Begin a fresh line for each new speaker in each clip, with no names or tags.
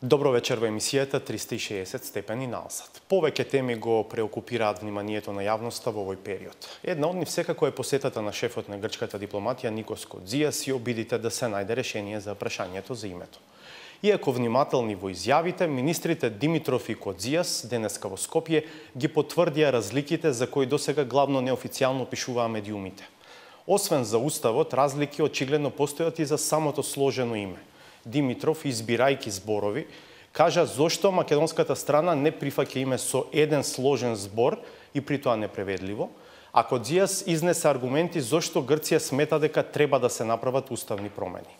Добро вечер во емисијата 360 степени налсат. Повеќе теми го преокупираат вниманието на јавноста во овој период. Една од нив секако е посетата на шефот на грчката дипломатија Никос Кодзиас и обидите да се најде решение за прашањето за името. Иако внимателни во изјавите, министрите Димитров и Кодзиас денеска во Скопје ги потврдија разликите за кои досега главно неофицијално пишуваа медиумите. Освен за уставот, разлики очигледно постојат и за самото сложено име. Димитров, избирајќи зборови, кажа зошто македонската страна не прифаќа име со еден сложен збор и при тоа непреведливо, а Кодзиас изнесе аргументи зошто Грција смета дека треба да се направат уставни промени.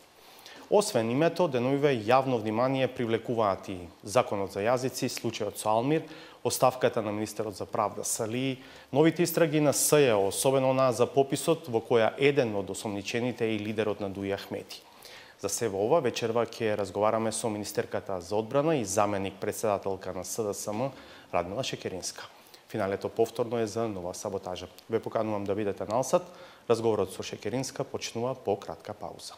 Освен името, деновиве јавно внимание привлекуваат и законот за јазици, случајот со Алмир, оставката на министерот за правда Сали, новите истраги на СЈО, особено онаа за пописот во која еден од осомничените е и лидерот на Дуи Ахмети. За се во ова вечерва ќе разговараме со министерката за одбрана и заменик председателка на СДСМ Радмила Шекеринска. Финалето повторно е за нова саботажа. Ве поканувам да бидете налсат. Разговорот со Шекеринска почнува по кратка пауза.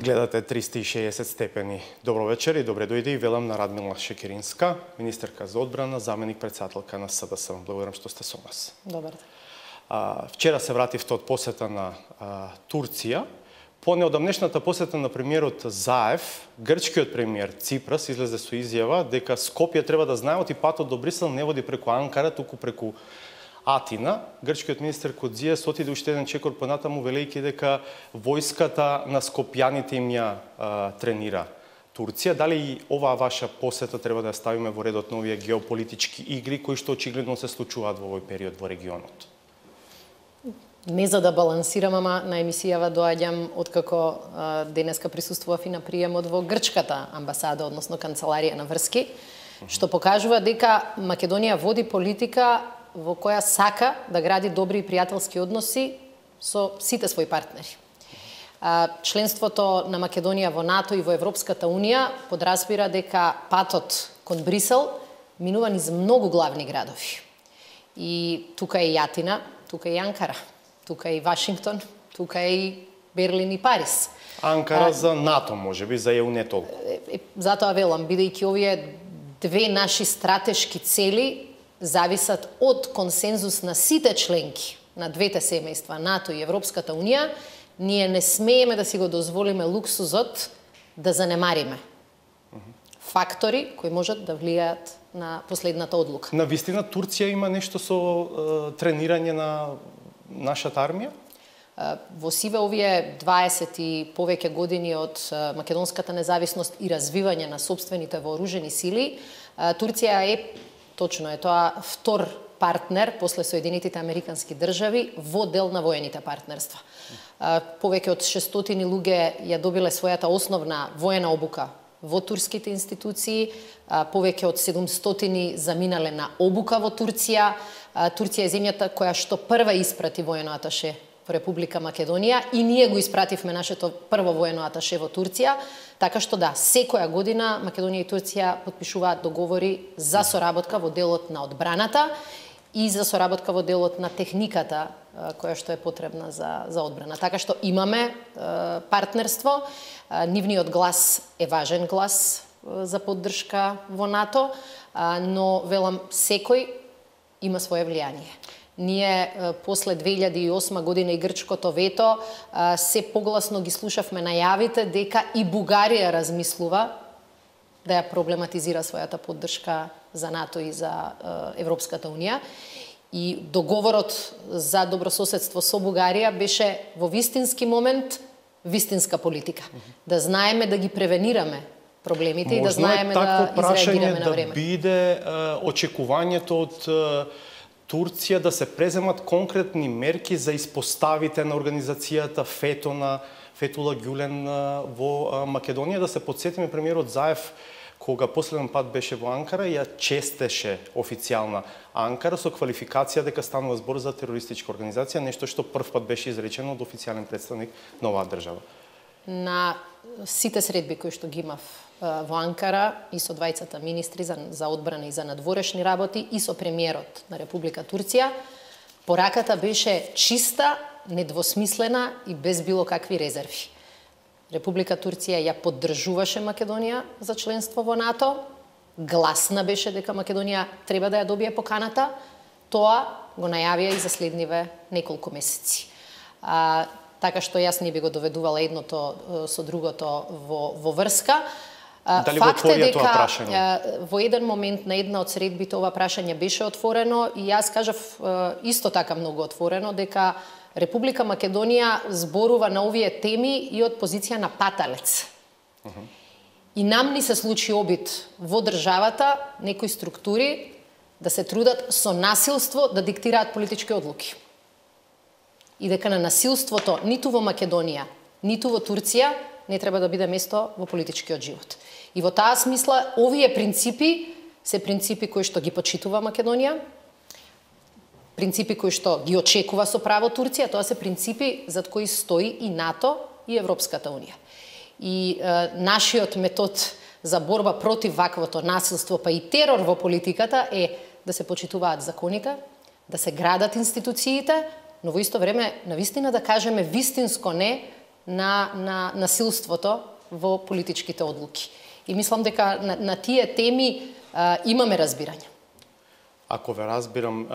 Гледате 360 степени. Добро вечер и добре дојде и велам на Радмила Шекеринска, министерка за одбрана, заменик председателка на СДСМ. Благодарам што сте со нас.
Добар ден.
Вчера се вративте од посета на Турција. По неодамнешната посета на премиерот Заев, грчкиот премиер Ципрас излезе со изјава дека Скопје треба да знаат и патот до Брисел не води преку Анкара, туку преку Атина. Грчкиот министер Кодзиас отиде уште еден чекор понатаму, велејќи дека војската на скопјаните им ја тренира Турција. Дали и оваа ваша посета треба да ја ставиме во редот на овие геополитички игри кои што очигледно се случуваат во овој период во регионот?
Не за да балансирам, ама на емисијава доаѓам откако денеска присуствував и на приемот во грчката амбасада, односно канцеларија на врски, што покажува дека Македонија води политика во која сака да гради добри и пријателски односи со сите своји партнери. Членството на Македонија во НАТО и во Европската Унија подразбира дека патот кон Брисел минува низ многу главни градови. И тука е и Атина, тука е и Анкара, тука е и Вашингтон, тука е и Берлин и Париз.
Анкара за НАТО, можеби, за ЕУ не толку.
Затоа велам, бидејќи овие две наши стратешки цели зависат од консензус на сите членки на двете семејства, НАТО и Европската Унија, ние не смееме да си го дозволиме луксузот да занемариме фактори кои можат да влијаат на последната одлука.
На вистина Турција има нешто со тренирање на нашата армија?
Во сиве овие 20 и повеќе години од македонската независност и развивање на собствените вооружени сили, Турција е, точно е тоа, втор партнер после Соединетите Американски држави во дел на воените партнерства. Повеќе од 600 луѓе ја добиле својата основна воена обука во турските институции, повеќе од 700 заминале на обука во Турција. Турција е земјата која што прва испрати воено аташе во Република Македонија и ние го испративме нашето прво воено аташе во Турција, така што да, секоја година Македонија и Турција потпишуваат договори за соработка во делот на одбраната и за соработка во делот на техниката која што е потребна за одбрана. Така што имаме партнерство, нивниот глас е важен глас за поддршка во НАТО, но велам секој има свое влијание. Ние после 2008 година и грчкото вето се погласно ги слушавме најавите дека и Бугарија размислува да ја проблематизира својата поддршка за НАТО и за Европската Унија. И договорот за добрососедство со Бугарија беше во вистински момент вистинска политика. Да знаеме да ги превенираме проблемите и да знаеме да изреагираме на време.
Да биде очекувањето од Турција да се преземат конкретни мерки за испоставите на организацијата Фетула Гюлен во Македонија. Да се подсетиме, премиерот Заев, кога последен пат беше во Анкара, ја честеше официјална Анкара со квалификација дека станува збор за терористичка организација, нешто што прв пат беше изречено од официјален представник на оваа држава.
На сите средби кои што ги имав во Анкара и со двајцата министри за одбрана и за надворешни работи и со премиерот на Република Турција, пораката беше чиста, недвосмислена и без било какви резерви. Република Турција ја поддржуваше Македонија за членство во НАТО, гласна беше дека Македонија треба да ја добие поканата, тоа го најавија и за следниве неколку месеци. Така што јас не би го доведувала едното со другото во врска.
Дали го отворија тоа прашање?
Во еден момент на една од средбите ова прашање беше отворено и јас кажав исто така многу отворено дека Република Македонија зборува на овие теми и од позиција на паталец. И нам ни се случи обид во државата некои структури да се трудат со насилство да диктираат политички одлуки. И дека на насилството ниту во Македонија, ниту во Турција не треба да биде место во политичкиот живот. И во таа смисла, овие принципи се принципи кои што ги почитува Македонија, принципи кои што ги очекува со право Турција, тоа се принципи зад кои стои и НАТО и Европската Унија. И нашиот метод за борба против ваквото насилство, па и терор во политиката е да се почитуваат законите, да се градат институциите, но во исто време, навистина да кажеме вистинско не на насилството во политичките одлуки. И мислам дека на тие теми имаме разбирање.
Ако ве разбирам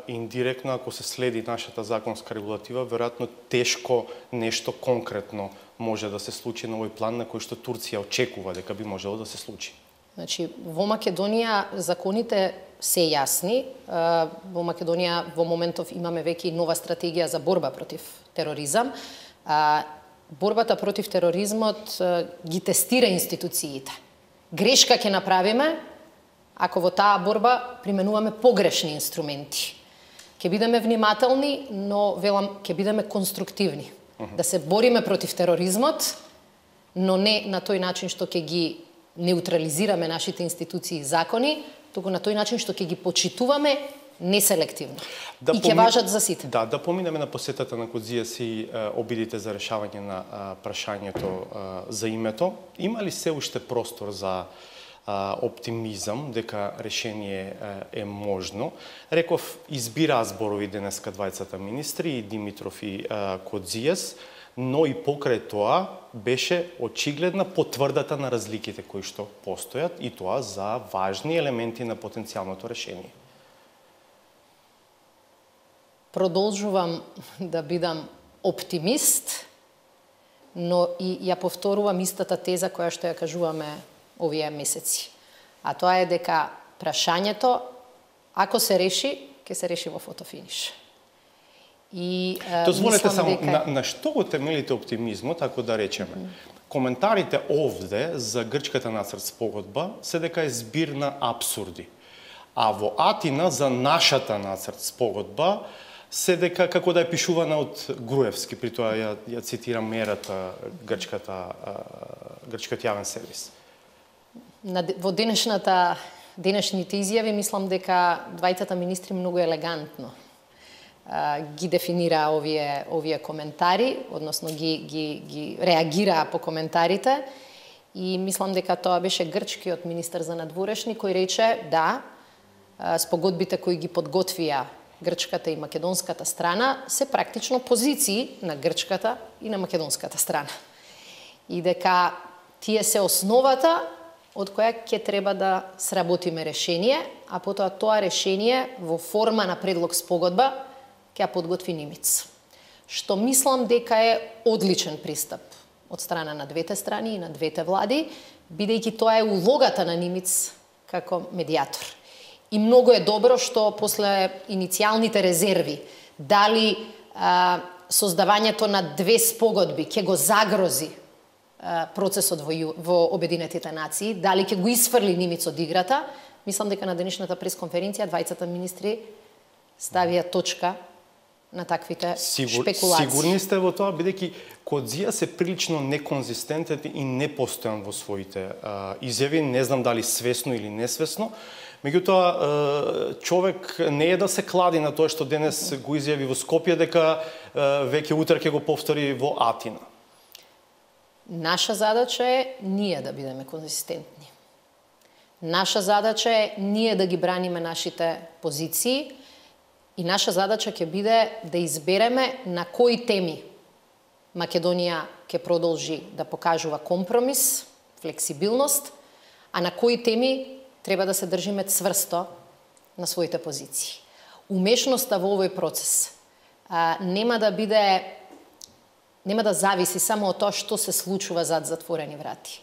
индиректно, ако се следи нашата законска регулатива, веројатно тешко нешто конкретно може да се случи на овој план на кој што Турција очекува дека би можело да се случи.
Значи, во Македонија законите се јасни. Во Македонија во моментов имаме веќе и нова стратегија за борба против тероризам. Борбата против тероризмот ги тестира институциите. Грешка ќе направиме ако во таа борба применуваме погрешни инструменти. Ќе бидеме внимателни, но велам ќе бидеме конструктивни. Да се бориме против тероризмот, но не на тој начин што ќе ги неутрализираме нашите институции и закони, туку на тој начин што ќе ги почитуваме неселективно. И ќе важат за сите.
Да поминеме на посетата на Кодзијас и обидите за решавање на прашањето за името. Има ли се уште простор за оптимизам дека решение е можно? Реков, избираа зборови денеска двајцата министри, и Димитров и Кодзијас, но и покрај тоа беше очигледна потврдата на разликите кои што постојат, и тоа за важни елементи на потенцијалното решение.
Продолжувам да бидам оптимист, но и ја повторувам истата теза која што ја кажуваме овие месеци. А тоа е дека прашањето, ако се реши, ќе се реши во фотофиниш. И
дозволете само дека... на што го темелите оптимизмот, ако да речеме? Коментарите овде за грчката нацрт спогодба се дека е збир на апсурди. А во Атина за нашата нацрт спогодба се дека како да е пишувана од Груевски, при тоа ја цитирам мерата грчкиот јавен сервис.
Во денешните изјави мислам дека двајцата министри многу елегантно ги дефинираа овие коментари, односно ги реагираа по коментарите, и мислам дека тоа беше грчкиот министер за надворешни кој рече да, спогодбите кои ги подготвија грчката и македонската страна се практично позиции на грчката и на македонската страна. И дека тие се основата од која ќе треба да сработиме решение, а потоа тоа решение во форма на предлог спогодба ќе ја подготви Нимиц. Што мислам дека е одличен пристап од страна на двете страни и на двете влади, бидејќи тоа е улогата на Нимиц како медиатор. И многу е добро што после иницијалните резерви, дали создавањето на две спогодби ќе го загрози процесот во Обединетите нации, дали ќе го исфрли Нимиц од играта, мислам дека на денешната пресконференција двајцата министри ставија точка на таквите шпекулации.
Сигурни сте во тоа, бидејќи Кодзијас е прилично неконзистентен и непостојан во своите изјави, не знам дали свесно или несвесно. Меѓутоа, човек не е да се клади на тоа што денес го изјави во Скопје дека веќе утре ќе го повтори во Атина.
Наша задача е ние да бидеме конзистентни. Наша задача е ние да ги браниме нашите позиции и наша задача ќе биде да избереме на кои теми Македонија ќе продолжи да покажува компромис, флексибилност, а на кои теми треба да се држиме цврсто на своите позиции. Умешноста во овој процес нема да зависи само од тоа што се случува зад затворени врати.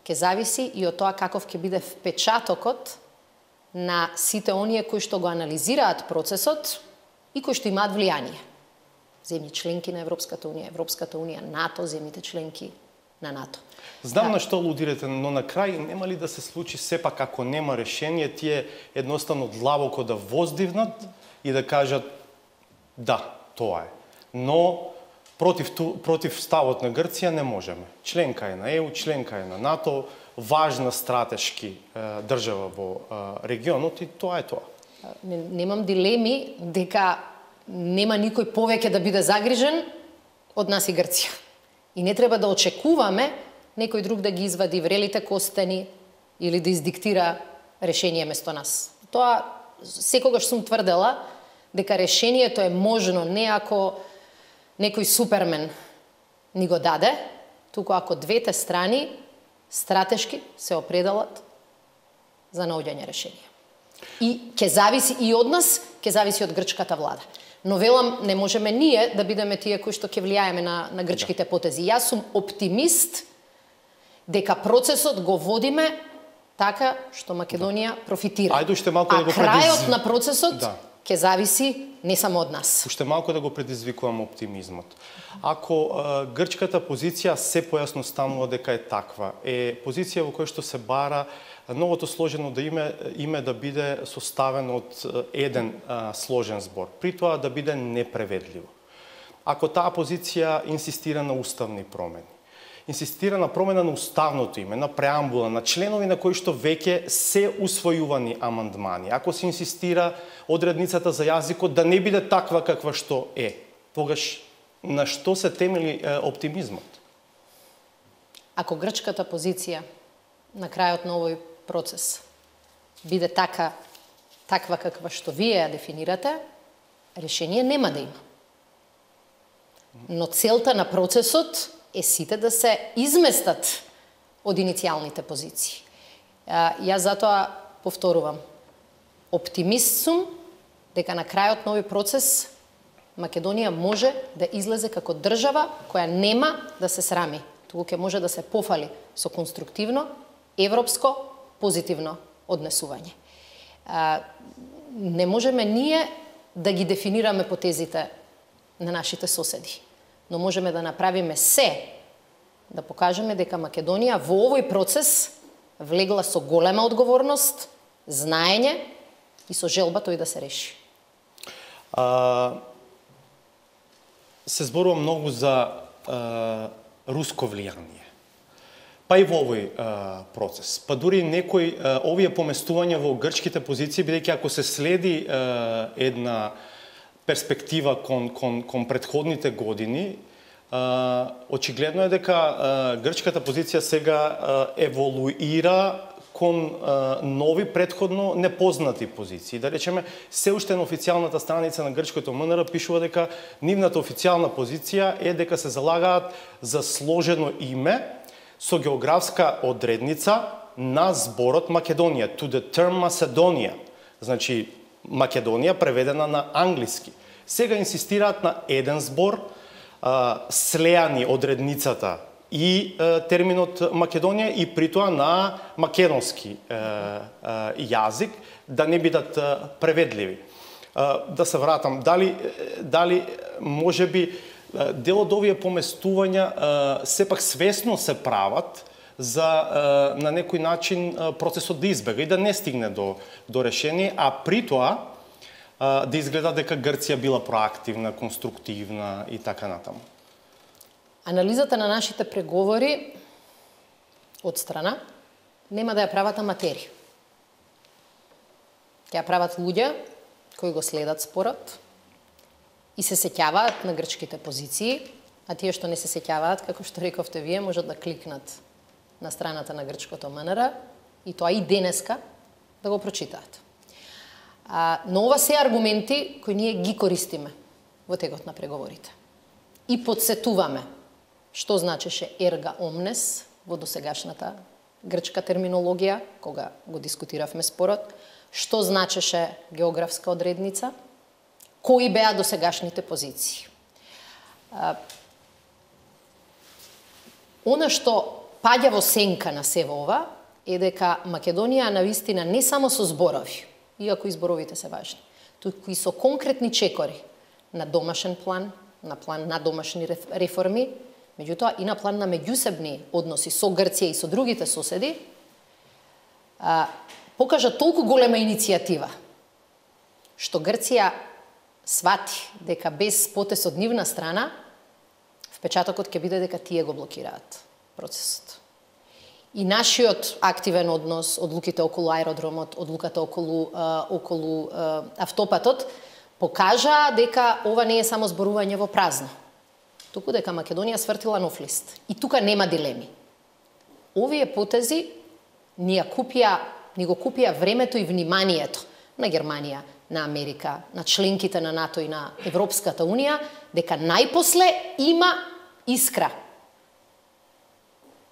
Ке зависи и од тоа каков ќе биде впечатокот на сите оние кои што го анализираат процесот и кои што имаат влијание. Земји членки на Европската унија, НАТО, земјите членки на НАТО.
Знам на што алудирате, но на крај нема ли да се случи сепак ако нема решение, тие едноставно длабоко да воздивнат и да кажат да, тоа е. Но против ставот на Грција не можеме. Членка е на ЕУ, членка е на НАТО, важна стратешки држава во регионот и тоа е тоа.
Немам дилеми дека нема никој повеќе да биде загрижен од нас и Грција. И не треба да очекуваме некој друг да ги извади врелите костени или да издиктира решение место нас. Тоа секогаш сум тврдела дека решението е можно не ако некој супермен ни го даде, туку ако двете страни стратешки се определат за наоѓање решение. И ќе зависи и од нас, ќе зависи од грчката влада. Но велам, не можеме ние да бидеме тие кои што ќе влијаеме на грчките потези. Јас сум оптимист дека процесот го водиме така што Македонија профитира.
Ајде уште малку да го
крајот на процесот ќе зависи не само од нас.
Уште малку да го предизвикувам оптимизмот. Ако грчката позиција се појасно станува дека е таква, е позиција во која што се бара новото сложено да име да биде составено од еден сложен збор, при тоа да биде непреведливо. Ако таа позиција инсистира на уставни промени, инсистира на промена на уставното име, на преамбула, на членови на кои што веќе се усвојувани амандмани, ако се инсистира одредницата за јазикот да не биде таква каква што е, тогаш на што се темели оптимизмот?
Ако грчката позиција на крајот на овој процес биде таква каква што вие ја дефинирате, решение нема да има. Но целта на процесот е сите да се изместат од иницијалните позиции. Јас затоа повторувам, оптимист сум дека на крајот на овој процес Македонија може да излезе како држава која нема да се срами, туку ќе може да се пофали со конструктивно, европско, позитивно однесување. Не можеме ние да ги дефинираме потезите на нашите соседи, но можеме да направиме се да покажеме дека Македонија во овој процес влегла со голема одговорност, знаење и со желба тој да се реши.
Се зборува многу за руско влијание. Па и во овој процес. Па дури некои овие поместувања во грчките позиции, бидејќи ако се следи една перспектива кон претходните години, очигледно е дека грчката позиција сега еволуира кон нови претходно непознати позиции. Да речеме, се уште на официјалната страница на грчкото МНР пишува дека нивната официјална позиција е дека се залагаат за сложено име со географска одредница на зборот Македонија, to the term Macedonia. Значи, Македонија преведена на англиски. Сега инсистираат на еден збор, слеани одредницата и терминот Македонија и при тоа на македонски јазик, да не бидат преведливи. Да се вратам, дали можеби дел од овие поместувања сепак свесно се прават за на некој начин процесот да избега и да не стигне до решение, а при тоа да изгледа дека Грција била проактивна, конструктивна и така натаму.
Анализата на нашите преговори од страна нема да ја прават аматери. Ќе ја прават луѓе кои го следат спорот и се сеќаваат на грчките позиции а тие што не се сеќаваат, како што рековте вие, можат да кликнат на страната на грчкото МНР и тоа и денеска да го прочитаат. Но ова се аргументи кои ние ги користиме во текот на преговорите. И подсетуваме што значеше ерга омнес во досегашната грчка терминологија, кога го дискутиравме спорот, што значеше географска одредница, кои беа досегашните позиции. Она што паѓа во сенка на се во ова е дека Македонија навистина не само со зборови, иако и зборовите се важни, туку и со конкретни чекори на домашен план, на план на домашни реформи, меѓутоа и на план на меѓусебни односи со Грција и со другите соседи, покажа толку голема иницијатива, што Грција свати дека без потез од нивна страна, впечатокот ќе биде дека тие го блокираат процесот. И нашиот активен однос, одлуките околу аеродромот, одлуката околу автопатот, покажа дека ова не е само зборување во празно, туку дека Македонија свртила нов лист. И тука нема дилеми. Овие потези ни го купија времето и вниманието на Германија, на Америка, на членките на НАТО и на Европската Унија, дека најпосле има искра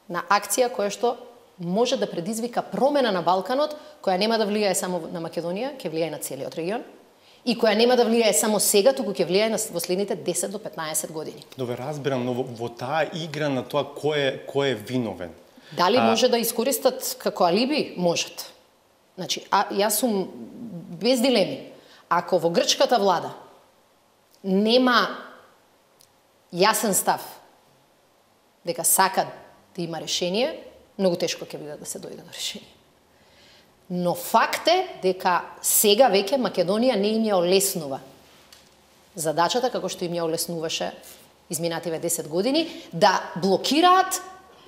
на акција која што може да предизвика промена на Балканот, која нема да влијае само на Македонија, ќе влијае на целиот регион, и која нема да влијае само сега, туку ќе влијае во следните 10 до 15 години.
Добре, разбирам, но во таа игра на тоа кој е виновен?
Дали може да искористат како алиби? Можат. Значи, јас сум без дилеми. Ако во грчката влада нема јасен став дека сака да има решение, многу тешко ќе биде да се дојде до решение. Но факт е дека сега веќе Македонија не им ја олеснува задачата, како што им ја олеснуваше изминативе 10 години, да блокираат,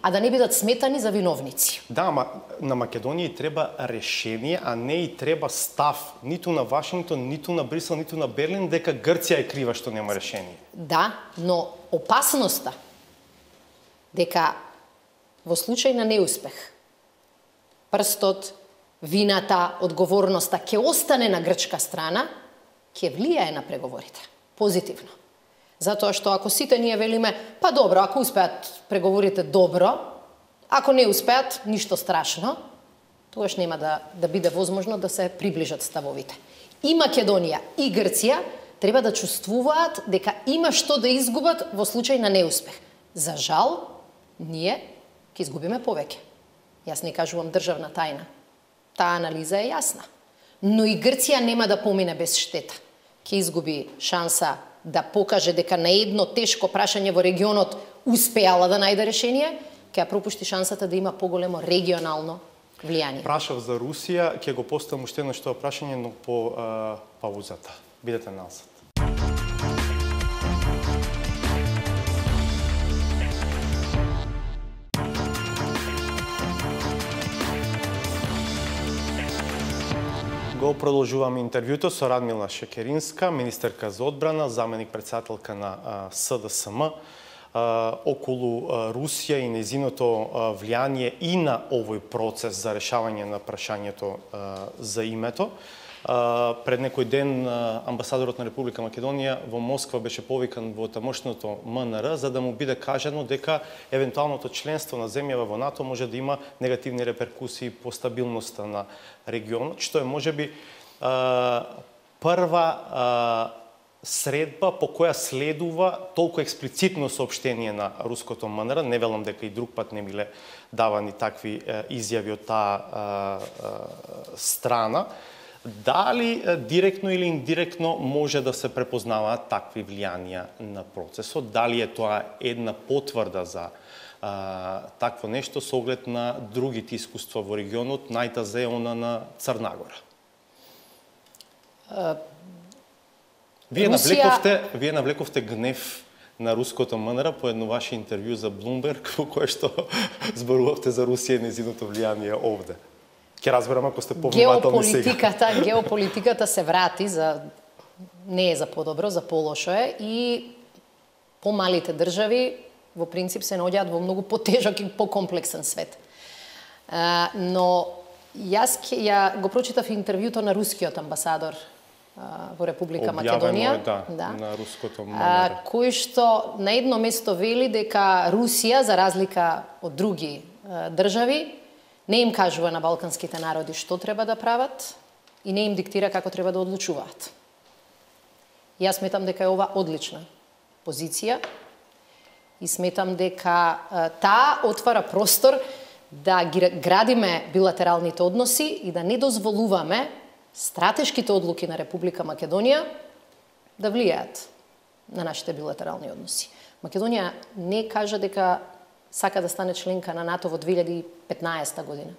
а да не бидат сметани за виновници.
Да, ама на Македонија треба решение, а не и треба став, ниту на Вашингтон, ниту на Брисел, ниту на Берлин, дека Грција е крива што нема решение.
Да, но опасноста дека во случај на неуспех прстот, вината, одговорноста ќе остане на грчка страна, ќе влијае на преговорите позитивно. Затоа што ако сите ние велиме, па добро, ако успеат преговорите добро, ако не успеат, ништо страшно, тогаш нема да биде возможно да се приближат ставовите. И Македонија, и Грција треба да чувствуваат дека има што да изгубат во случај на неуспех. За жал, ние ќе изгубиме повеќе. Јас не кажувам државна тајна. Таа анализа е јасна. Но и Грција нема да помине без штета. Ќе изгуби шанса да покаже дека на едно тешко прашање во регионот успеала да најде решение, ќе ја пропушти шансата да има поголемо регионално влијание.
Прашав за Русија, ќе го поставам уште едно што прашање, но по паузата. Бидете назад. Го продолжуваме интервјуто со Радмила Шекеринска, министерка за одбрана, заменик председателка на СДСМ, околу Русија и нејзиното влијание и на овој процес за решавање на прашањето за името. Пред некој ден амбасадорот на Република Македонија во Москва беше повикан во тамошното МНР за да му биде кажано дека евентуалното членство на земјава во НАТО може да има негативни реперкусии по стабилноста на регионот, што е можеби прва средба по која следува толку експлицитно соопштение на руското МНР. Не велам дека и друг пат не биле давани такви изјави од таа страна. Дали директно или индиректно може да се препознаваат такви влијанија на процесот? Дали е тоа една потврда за такво нешто со оглед на другите искуства во регионот, најтазе она на Црна Гора? Вие навлековте гнев на руското МНР по едно ваше интервју за Bloomberg, во кое што зборувавте за Русија и нејзиното влијание овде. Ќе разберам ако сте повнимателни сега.
Геополитиката се врати, не е за подобро, за полошо е, и помалите држави во принцип се наоѓаат во многу потежок и покомплексен свет. Но јас го прочитав интервјуто на рускиот амбасадор во Република Македонија,
на руското
кој што на едно место вели дека Русија, за разлика од други држави, не им кажува на балканските народи што треба да прават и не им диктира како треба да одлучуваат. Јас сметам дека е ова одлична позиција и сметам дека таа отвара простор да ги градиме билатералните односи и да не дозволуваме стратешките одлуки на Република Македонија да влијаат на нашите билатерални односи. Македонија не кажа дека сака да стане членка на НАТО во 2015 година.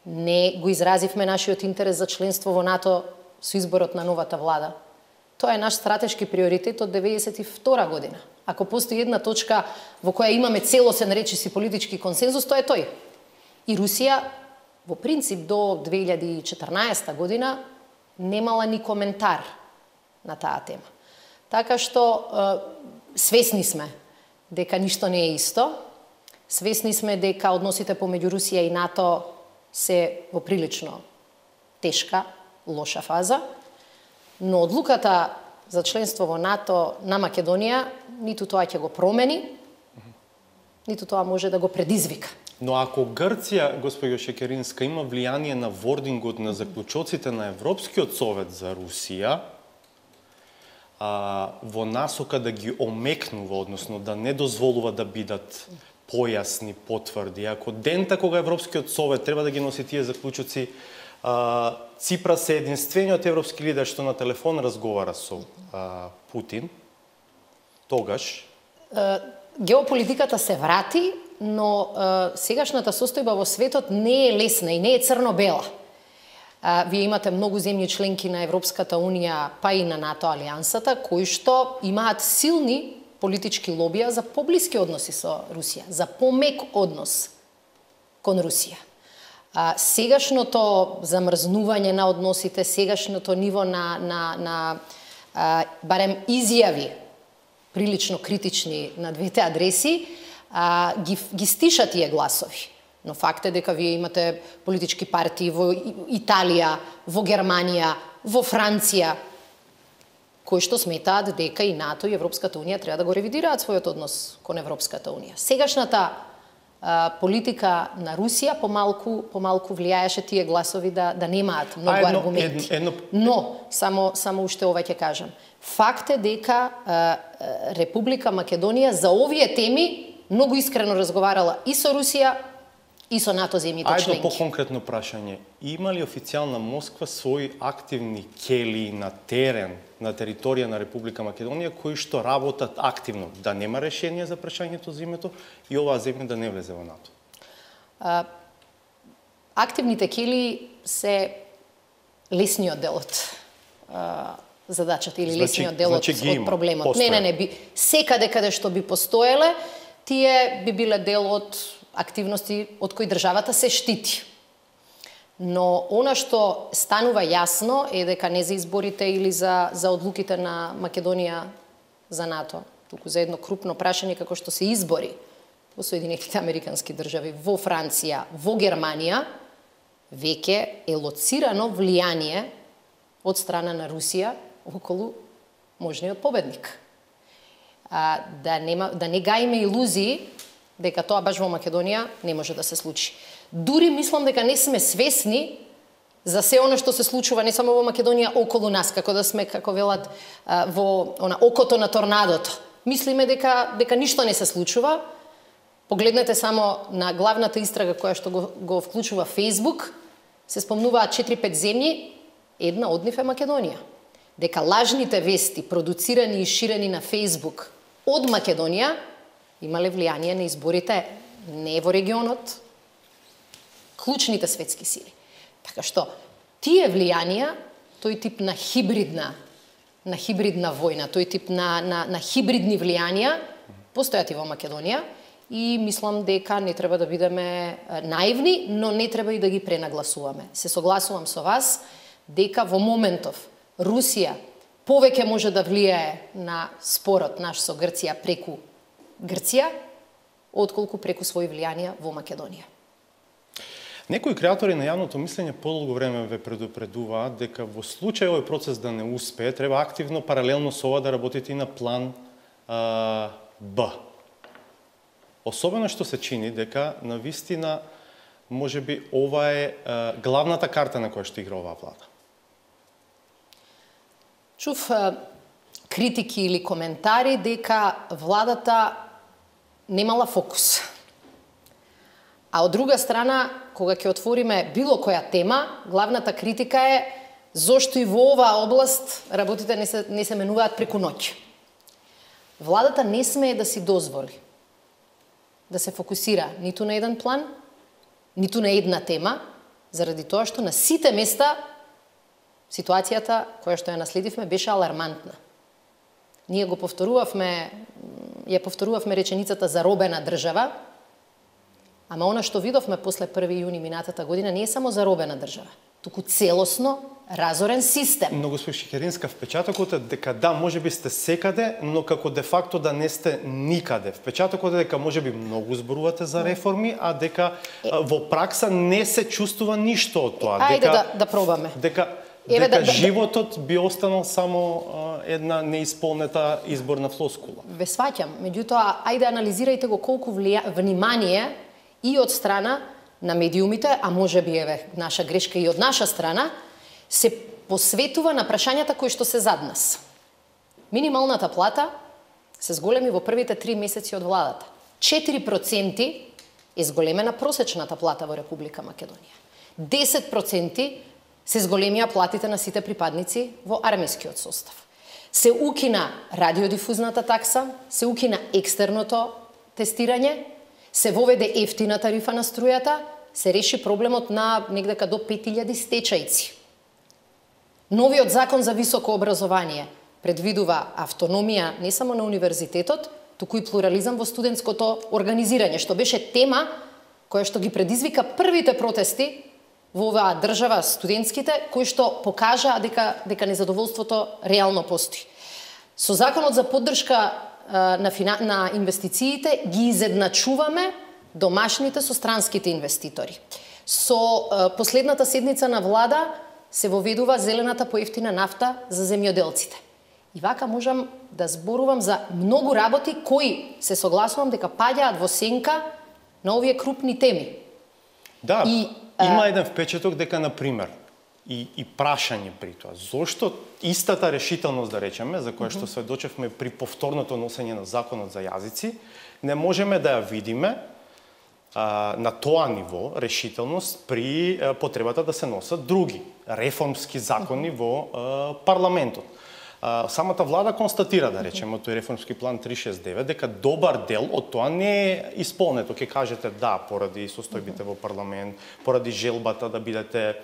Не го изразивме нашиот интерес за членство во НАТО со изборот на новата влада. Тоа е наш стратешки приоритет од 1992 година. Ако постои една точка во која имаме целосен речиси политички консензус, тоа е тој. И Русија, во принцип, до 2014 година немала ни коментар на таа тема. Така што свесни сме дека ништо не е исто, свесни сме дека односите помеѓу Русија и НАТО се во прилично тешка, лоша фаза, но одлуката за членство во НАТО на Македонија ниту тоа ќе го промени, ниту тоа може да го предизвика.
Но ако Грција, госпоѓо Шекеринска, има влијание на вордингот на заклучоците на Европскиот совет за Русија, во насока да ги омекнува, односно да не дозволува да бидат појасни, потврди. Ако дента кога Европскиот совет треба да ги носи тие заклучоци, Ципрас е единствениот европски лидер што на телефон разговара со Путин, тогаш
геополитиката се врати, но сегашната состојба во светот не е лесна и не е црно-бела. Вие имате многу земји членки на Европската Унија, па и на НАТО алијансата, кои што имаат силни политички лобија за поблиски односи со Русија, за помек однос кон Русија. Сегашното замрзнување на односите, сегашното ниво на барем изјави прилично критични на двете адреси, ги стиша тие гласови. Но факт е дека вие имате политички партии во Италија, во Германија, во Франција, кои што сметаат дека и НАТО и Европската Унија треба да го ревидираат својот однос кон Европската Унија. Сегашната политика на Русија помалку влијаеше тие гласови да немаат многу аргументи. Но, само уште ова ќе кажам. Факт е дека Република Македонија за овие теми многу искрено разговарала и со Русија, и со НАТО земјите членки.
По-конкретно прашање. Има ли официјална Москва своји активни келии на терен, на територија на Република Македонија, кои што работат активно, да нема решение за прашањето за името и оваа земја да не влезе во НАТО?
Активните келии се лесниот дел од задачата или лесниот дел од проблемот. Не. Секаде каде што би постоеле, тие би биле дел од активности од кои државата се штити. Но она што станува јасно е дека не за изборите или за одлуките на Македонија за НАТО, туку за едно крупно прашање како што се избори во Соединетите Американски држави, во Франција, во Германија, веќе е лоцирано влијание од страна на Русија околу можниот победник. Да не гаиме илузии дека тоа баш во Македонија не може да се случи. Дури мислам дека не сме свесни за се она што се случува не само во Македонија, околу нас, како да сме, како велат, во окото на торнадото. Мислиме дека ништо не се случува. Погледнете само на главната истрага која што го вклучува Facebook, се спомнуваат 4-5 земји, една од нив е Македонија. Дека лажните вести, продуцирани и ширени на Facebook од Македонија, имале влијание на изборите не во регионот, клучните светски сили. Така што, тие влијанија, тој тип на хибридна војна, тој тип на хибридни влијанија, постојат и во Македонија и мислам дека не треба да бидеме наивни, но не треба и да ги пренагласуваме. Се согласувам со вас дека во моментов Русија повеќе може да влијае на спорот наш со Грција преку Грција, отколку преку своји влијанија во Македонија.
Некои креатори на јавното мислење подолго време ве предупредуваат дека во случај овој процес да не успее, треба активно, паралелно со ова да работите и на план Б. Особено што се чини дека на вистина можеби ова е главната карта на која што игра оваа влада.
Чув критики или коментари дека владата немала фокус. А од друга страна, кога ќе отвориме било која тема, главната критика е зошто и во оваа област работите не се менуваат преку ноќ. Владата не смее да си дозволи да се фокусира ниту на еден план, ниту на една тема, заради тоа што на сите места ситуацијата која што ја наследивме беше алармантна. Ние ја повторувавме реченицата заробена држава, ама она што видовме после 1 јуни минатата година не е само заробена држава, туку целосно разорен систем.
Но госпожа Шекеринска, впечатокот е дека да, можеби сте секаде, но како де факто да не сте никаде. Впечатокот е дека можеби многу зборувате за реформи, а дека во пракса не се чувствува ништо од тоа.
Ајде да пробаме.
Дека животот би останал само една неисполнета изборна флоскула.
Ве сваќам, меѓутоа, ајде анализирајте го колку внимание и од страна на медиумите, а може би наша грешка и од наша страна, се посветува на прашањата кои што се зад нас. Минималната плата се зголеми во првите 3 месеци од владата. 4% е зголемена просечната плата во Република Македонија. 10% се зголемија платите на сите припадници во армискиот состав. Се укина радиодифузната такса, се укина екстерното тестирање, се воведе ефтина тарифа на струјата, се реши проблемот на негдека до 5000 стечајци. Новиот закон за високо образование предвидува автономија не само на универзитетот, туку и плурализам во студентското организирање, што беше тема која што ги предизвика првите протести во оваа држава, студентските, кои што покажаа дека незадоволството реално постои. Со законот за поддршка на инвестициите ги изедначуваме домашните со странските инвеститори. Со последната седница на влада се воведува зелената поевтина нафта за земјоделците. И вака можам да зборувам за многу работи кои се согласувам дека паѓаат во сенка на овие крупни теми.
Да, има еден впечаток дека, например, и прашање при тоа, зошто истата решителност, да речеме, за која што сведочевме при повторното носење на законот за јазици, не можеме да ја видиме на тоа ниво решителност при потребата да се носат други реформски закони во парламентот. Самата влада констатира, да речеме, тој реформски план 369, дека добар дел од тоа не е исполнето. Ке кажете да, поради состојбите во парламент, поради желбата да бидете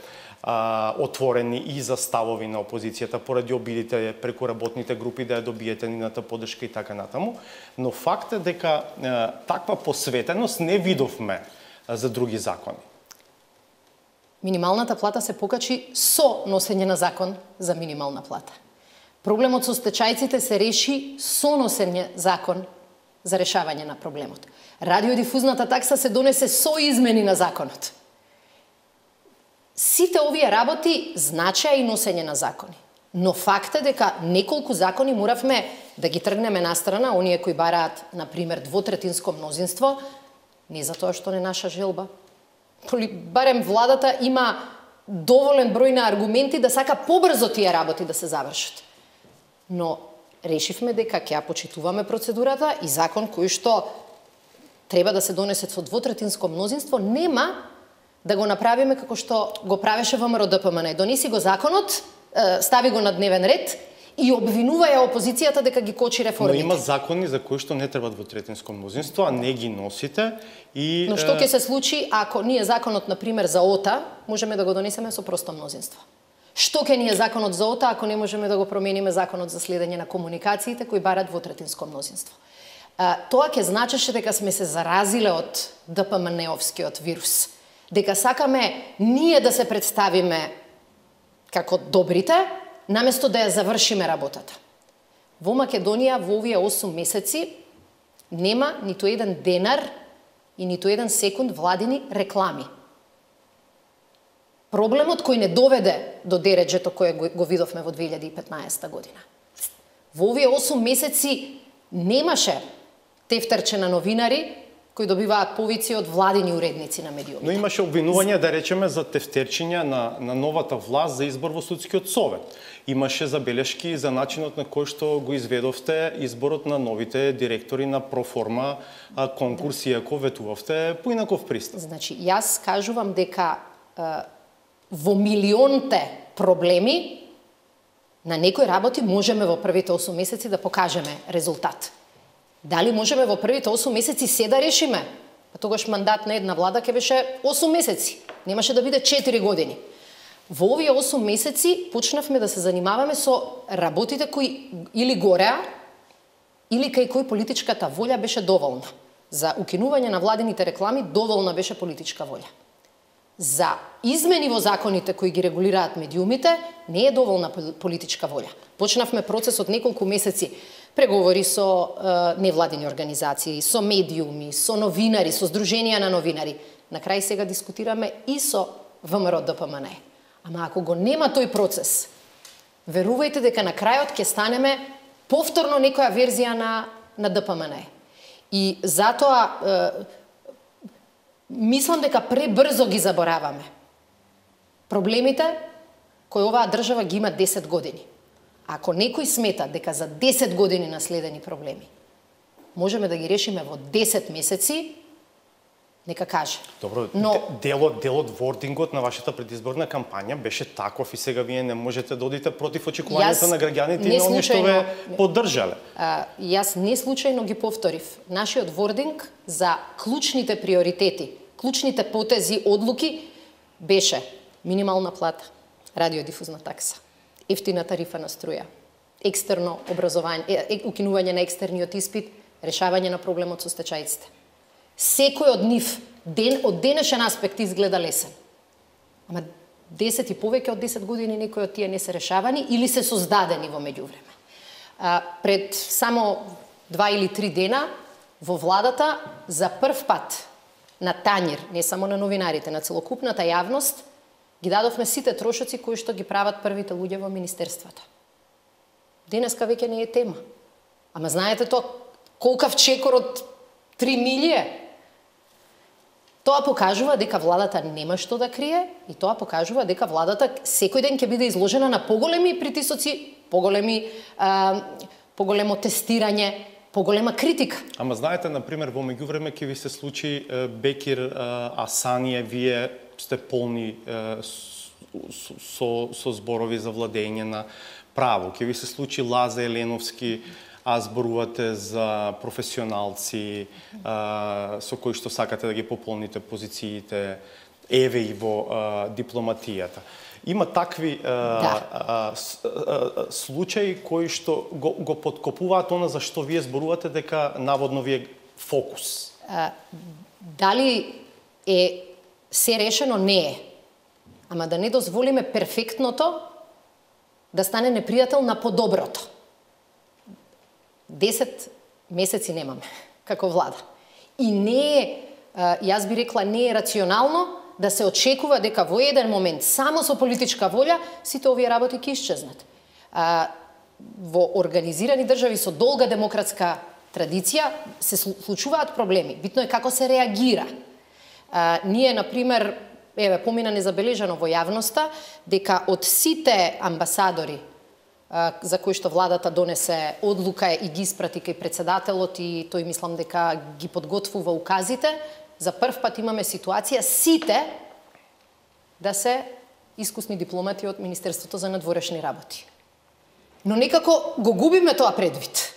отворени и за ставови на опозицијата, поради обидите преку работните групи да ја добиете нината поддршка и така натаму. Но факт е дека таква посветеност не видовме за други закони.
Минималната плата се покачи со носење на закон за минимална плата. Проблемот со стечајците се реши со носење закон за решавање на проблемот. Радиодифузната такса се донесе со измени на законот. Сите овие работи значеа и носење на закони. Но факт е дека неколку закони моравме да ги тргнеме настрана, оние кои бараат, например, двотретинско мнозинство, не за тоа што не наша желба. Барем владата има доволен број на аргументи да сака побрзо тие работи да се завршат. Но решивме дека ќе ја почитуваме процедурата и закон кој што треба да се донесе со двотретинско мнозинство нема да го направиме како што го правеше ВМРО ДПМН. Донеси го законот, стави го на дневен ред и обвинува ја опозицијата дека ги кочи реформите.
Но има закони за кои што не треба двотретинско мнозинство, а не ги носите и
Но што ќе се случи ако ние законот, например, за ОТА, можеме да го донесеме со просто мнозинство? Што ќе ни е законот за ОТА ако не можеме да го промениме законот за следење на комуникациите кои барат двотретинско мнозинство? Тоа ќе значеше дека сме се заразиле од ДПМН-овскиот вирус. Дека сакаме ние да се представиме како добрите, наместо да ја завршиме работата. Во Македонија во овие 8 месеци нема ниту еден денар и ниту еден секунд владини реклами. Проблемот кој не доведе до дереджето кое го видовме во 2015 година. Во овие 8 месеци немаше тефтерче на новинари кои добиваат повици од владини уредници на медиумите.
Но имаше обвинување, да речеме, за тефтерчиња на новата власт за избор во судскиот совет. Имаше забелешки за начинот на кој што го изведовте изборот на новите директори на проформа конкурс, иако ветувавте поинаков пристап.
Значи, јас кажувам дека во милионте проблеми на некои работи можеме во првите 8 месеци да покажеме резултат. Дали можеме во првите 8 месеци се да решиме? Па тогаш мандат на една влада ќе беше 8 месеци. Немаше да биде 4 години. Во овие 8 месеци почнавме да се занимаваме со работите кои или гореа, или кај кои политичката волја беше доволна. За укинување на владините реклами доволна беше политичка волја. За измени во законите кои ги регулираат медиумите не е доволна политичка волја. Почнавме процес од неколку месеци, преговори со невладини организации, со медиуми, со новинари, со здруженија на новинари. На крај сега дискутираме и со ВМРО ДПМН. Ама ако го нема тој процес, верувајте дека на крајот ќе станеме повторно некоја верзија на ДПМН. И затоа мислам дека пребрзо ги забораваме проблемите кои оваа држава ги има 10 години. Ако некој смета дека за 10 години наследени проблеми можеме да ги решиме во 10 месеци, нека каже.
Добро, но делот вордингот на вашата предизборна кампања беше таков и сега вие не можете да одите против очекувањата на граѓаните и на оние што ве поддржале.
Јас не случајно ги повторив. Нашиот вординг за клучните приоритети, клучните потези, одлуки беше минимална плата, радиодифузна такса, ефтина тарифа на струја, екстерно образование, укинување на екстерниот испит, решавање на проблемот со стечајците. Секој од нив од денешен аспект изгледа лесен. Ама 10 и повеќе од 10 години некои од тие не се решавани или се создадени во меѓувреме. Пред само 2 или 3 дена во владата за прв пат на тањир, не само на новинарите, на целокупната јавност, ги дадовме сите трошоци кои што ги прават првите луѓе во министерствата. Денеска веќе не е тема. Ама знаете тоа колкав чекор од 3 милија? Тоа покажува дека владата нема што да крие и тоа покажува дека владата секој ден ќе биде изложена на поголеми притисоци, поголемо тестирање, поголема критика.
Ама знаете, например, во меѓувреме ќе ви се случи Бекир Асаније, вие сте полни со зборови за владење на право. Ќе ви се случи Лаза Еленовски, зборувате за професионалци со кои што сакате да ги пополните позициите, еве и во дипломатијата. Има такви случаи кои што го подкопуваат она за што вие зборувате дека наводно ви е фокус.
Дали е се решено? Не е. Ама да не дозволиме перфектното да стане непријател на подоброто. 10 месеци немаме како влада. И не е, јас би рекла, не е рационално да се очекува дека во еден момент само со политичка волја сите овие работи ќе исчезнат. Во организирани држави со долга демократска традиција се случуваат проблеми. Битно е како се реагира. Ние, например, помина незабележано во јавноста дека од сите амбасадори за кои што владата донесе одлука и ги испрати кај председателот и тој мислам дека ги подготвува указите, за прв пат имаме ситуација сите да се искусни дипломати од Министерството за надворешни работи. Но некако го губиме тоа предвид.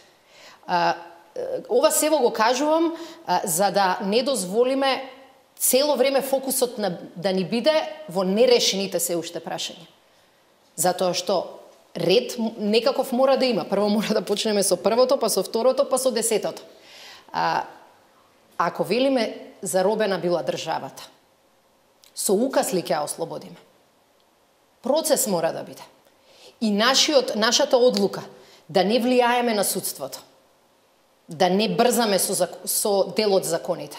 Ова сево го кажувам за да не дозволиме цело време фокусот да ни биде во нерешените се уште прашања. Затоа што ред некаков мора да има. Прво мора да почнеме со првото, па со второто, па со 10-тото. Ако велиме заробена била државата, со указ ли ќе ја ослободиме? Процес мора да биде. И нашата одлука да не влијаеме на судството, да не брзаме со дел од законите,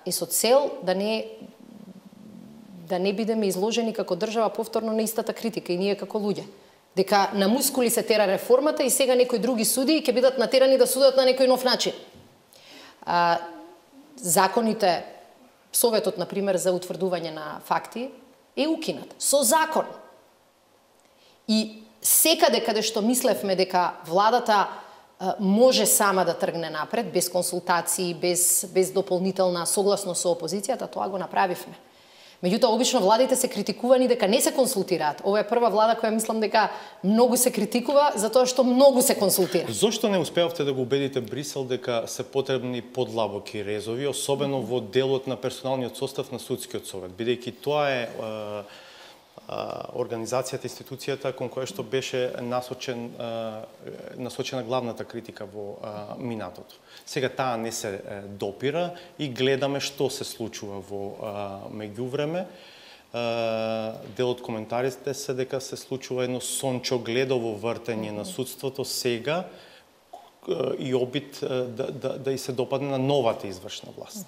и со цел да не бидеме изложени како држава повторно на истата критика и ние како луѓе. Дека на мускули се тера реформата и сега некои други суди ќе бидат натерани да судат на некој нов начин. Законите, Советот, например, за утврдување на факти е укинат со закон. И секаде каде што мислевме дека владата може сама да тргне напред, без консултации, без дополнителна согласност со опозицијата, тоа го направивме. Меѓутоа, обично владите се критикувани дека не се консултираат. Ова е прва влада која мислам дека многу се критикува затоа што многу се консултира.
Зошто не успеавте да го убедите Брисел дека се потребни подлабоки резови, особено во делот на персоналниот состав на судскиот совет, бидејќи тоа е организацијата, институцијата кон која што беше насочена главната критика во минатото. Сега таа не се допира и гледаме што се случува во меѓувреме. Дел од коментарите се дека се случува едно сончогледово вртење на судството сега и обид да и се допадне на новата извршна власт.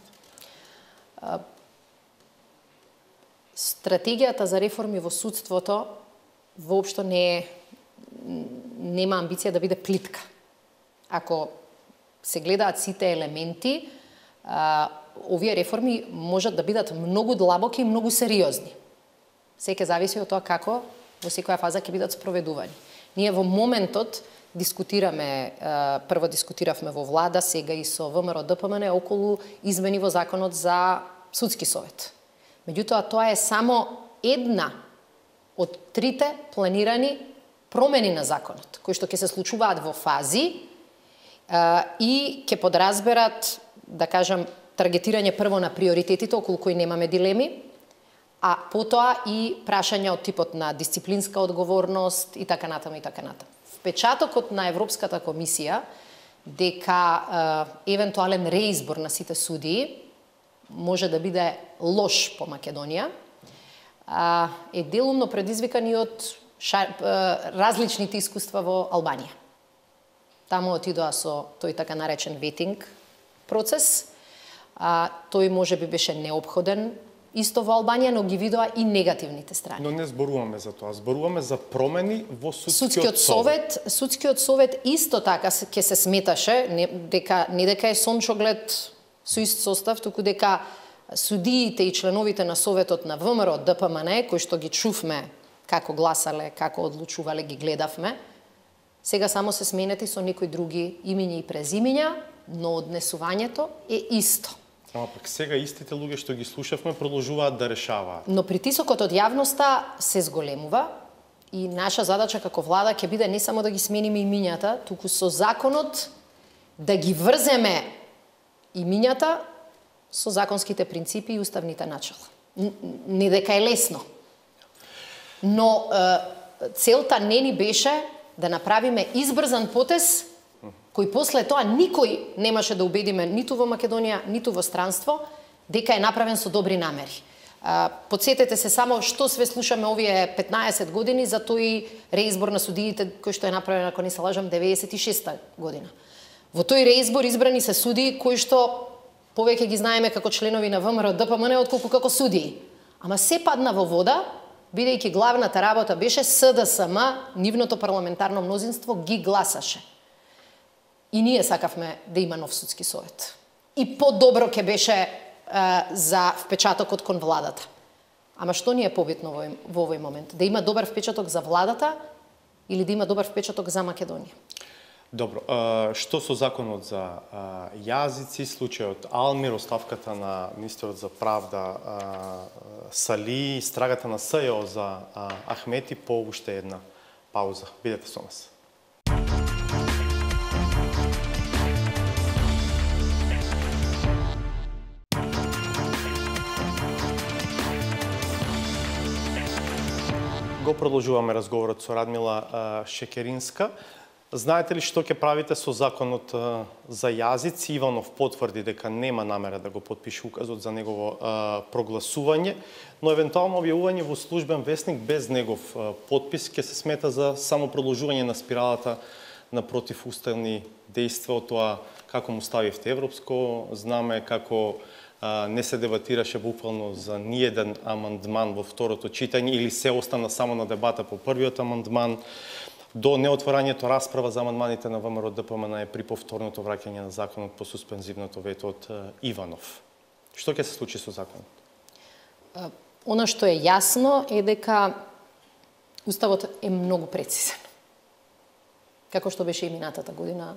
Стратегијата за реформи во судството воопшто нема амбиција да биде плитка. Ако се гледаат сите елементи, овие реформи можат да бидат многу длабоки и многу сериозни. Се ќе зависи од тоа како во секоја фаза ќе бидат спроведувани. Ние во моментот дискутираме, прво дискутиравме во влада, сега и со ВМРО ДПМН околу измени во законот за судски совет. Меѓутоа, тоа е само една од трите планирани промени на законот, кои што ќе се случуваат во фази и ќе подразберат, да кажам, таргетирање прво на приоритетите околу кои немаме дилеми, а потоа и прашања од типот на дисциплинска одговорност и така натаму и така натаму. Впечатокот на Европската комисија дека евентуален реизбор на сите судии може да биде лош по Македонија, е делумно предизвикан и од различните искуства во Албанија. Таму отидоа со тој така наречен ветинг процес. Тој може би беше неопходен исто во Албанија, но ги видоа и негативните страни.
Но не зборуваме за тоа, зборуваме за промени во судскиот совет.
Судскиот совет исто така ќе се сметаше не дека е сончоглед со ист состав, туку дека судиите и членовите на Советот на ВМРО ДПМН, кои што ги чувме како гласале, како одлучувале, ги гледавме, сега само се сменети со некои други имиња и презимиња, но однесувањето е исто.
Ама пак сега истите луѓе што ги слушавме продолжуваат да решаваат.
Но притисокот од јавноста се зголемува и наша задача како влада ќе биде не само да ги смениме имињата, туку со законот да ги врземе имињата со законските принципи и уставните начала. Не дека е лесно. Но целта не ни беше да направиме избрзан потез кој после тоа никој немаше да убедиме ниту во Македонија, ниту во странство, дека е направен со добри намери. Подсетете се само што све слушаме овие 15 години за тој реизбор на судиите кој што е направен, ако не се лажам, 96-та година. Во тој реизбор избрани се судии кои што повеќе ги знаеме како членови на ВМРО ДПМН отколку како судии. Ама се падна во вода, бидејќи главната работа беше СДСМ, нивното парламентарно мнозинство ги гласаше. И ние сакавме да има нов судски совет. И подобро ќе беше за впечатокот кон владата. Ама што ни е побитно во овој момент? Да има добар впечаток за владата или да има добар впечаток за Македонија?
Добро, што со законот за јазици, случајот Алмир, оставката на министерот за правда Сали, страгата на СЈО за Ахмети, по уште една пауза. Бидете со нас. Го продолжуваме разговорот со Радмила Шекеринска. Знаете ли што ќе правите со законот за јазици? Иванов потврди дека нема намера да го подпише указот за негово прогласување, но евентуално објавување во службен весник без негов подпис ќе се смета за само продолжување на спиралата на противуставни дејства, од тоа како му ставивте европско знаме, како не се дебатираше буквално за ниеден амандман во второто читање или се остана само на дебата по првиот амандман, до неотворањето расправа за амандманите на ВМРО ДПМН при повторното враќање на законот по суспензивното вето од Иванов. Што ќе се случи со законот?
Она што е јасно е дека Уставот е многу прецизен. Како што беше и минатата година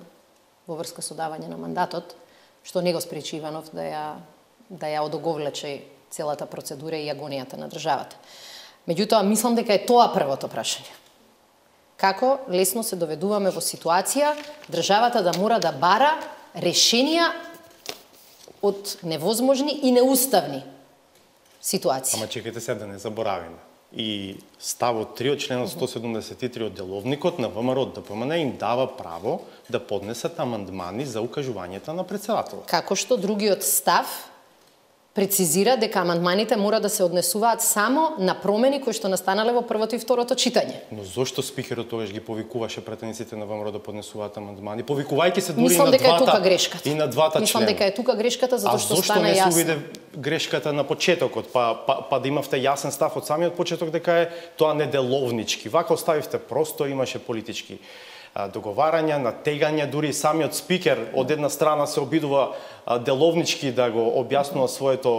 во врска со давање на мандатот, што не го спречи Иванов да ја одоговлече целата процедура и агонијата на државата. Меѓутоа, мислам дека е тоа првото прашање. Како лесно се доведуваме во ситуација државата да мора да бара решенија од невозможни и неуставни ситуации.
Ама чекайте се да не заборавиме. И ставот 3 од членот 173 од деловникот на ВМРО ДПМН им дава право да поднесат амандмани за укажувањето на претседателот.
Како што другиот став прецизира дека амандманите мора да се однесуваат само на промени кои што настанале во првото и второто читање.
Но зошто спикерот тогаш ги повикуваше претениците на ВМРО да поднесуваат амандмани, повикувајќи се дури
Мислам
на
дека е тука
двата
грешката.
и на двата члена?
Мислам дека е тука грешката затоа што стана јасно.
А зошто не се увиде грешката на почетокот, па да имавте јасен став од самиот почеток дека е тоа неделовнички. Вака оставивте просто, имаше политички договарања, натегања, дури и самиот спикер од една страна се обидува деловнички да го објаснува своето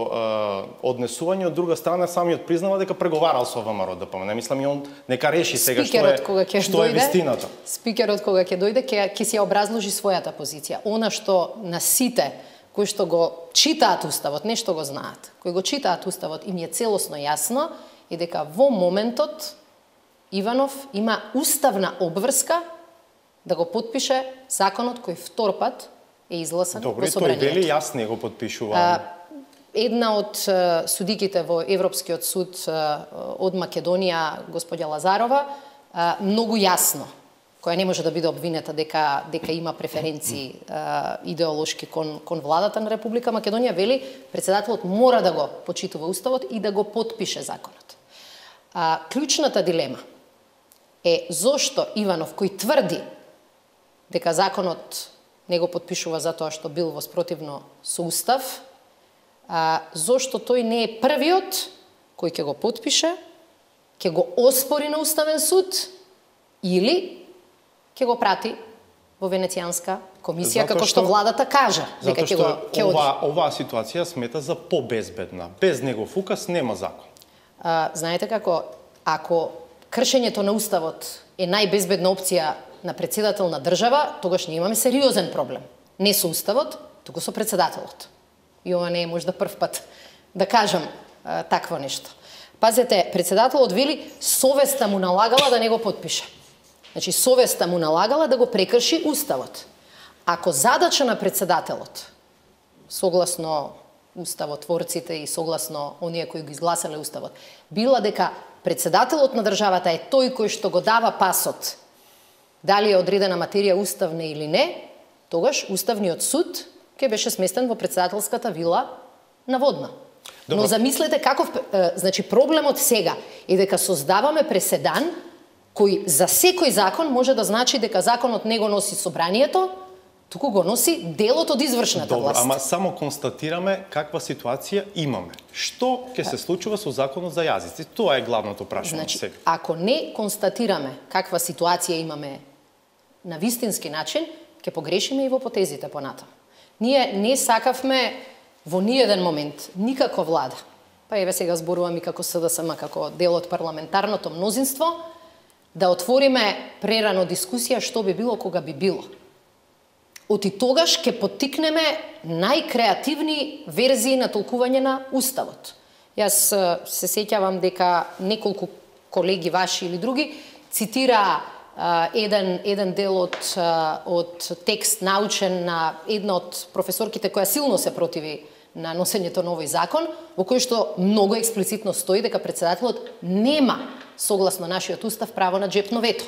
однесување, од друга страна самиот признава дека преговарал со ВМРО ДПМН. Мислам и он нека реши сега што е вистината.
Спикерот кога ќе дојде ќе си ја образложи својата позиција. Она што на сите кои што го читаат Уставот, не што го знаат, кои го читаат Уставот им е целосно јасно и дека во моментот Иванов има уставна обврска да го подпише законот кој втор пат е изгласан во собранието.
Добро, тој вели јас не го подпишувам.
Една од судиките во Европскиот суд од Македонија, господја Лазарова, многу јасно, која не може да биде обвинета дека има преференции идеолошки кон владата на Република Македонија, вели претседателот мора да го почитува Уставот и да го подпише законот. Клучната дилема е зошто Иванов, кој тврди дека законот не го подпишува затоа што бил во спротивно со Устав, зошто тој не е првиот кој ќе го подпише, ќе го оспори на Уставен суд или ќе го прати во Венецијанска комисија, како што владата кажа дека ќе оди.
Оваа ситуација смета за побезбедна. Без негов указ нема закон.
Знаете како, ако кршењето на Уставот е најбезбедна опција на претседател на држава, тогаш ние имаме сериозен проблем. Не со Уставот, туку со претседателот. И ова не е можда прв пат да кажам такво нешто. Пазете, претседателот вели совеста му налагала да не го подпише. Значи, совеста му налагала да го прекрши Уставот. Ако задача на претседателот, согласно уставотворците и согласно оние кои го изгласале Уставот, била дека претседателот на државата е тој кој што го дава пасот дали е одредена материја уставна или не, тогаш Уставниот суд ќе беше сместен во претседателската вила наводна. Добро. Но замислете каков, значи проблемот сега е дека создаваме преседан кој за секој закон може да значи дека законот не го носи собранието, туку го носи делот од извршната власт.
Ама само констатираме каква ситуација имаме. Што ќе се случува со законот за јазици? Тоа е главното прашање сега.
Ако не констатираме каква ситуација имаме на вистински начин, ќе погрешиме и во потезите понатаму. Ние не сакавме во ниеден момент никаква влада, па еве сега зборувам и како СДСМ, како дел од парламентарното мнозинство, да отвориме прерано дискусија што би било кога би било. Оти тогаш ќе поттикнеме најкреативни верзии на толкување на Уставот. Јас се сеќавам дека неколку колеги ваши или други цитира еден дел од текст научен на една од професорките која силно се противи на носењето на овој закон, во кој што многу експлицитно стои дека председателот нема согласно нашиот устав право на джепно вето.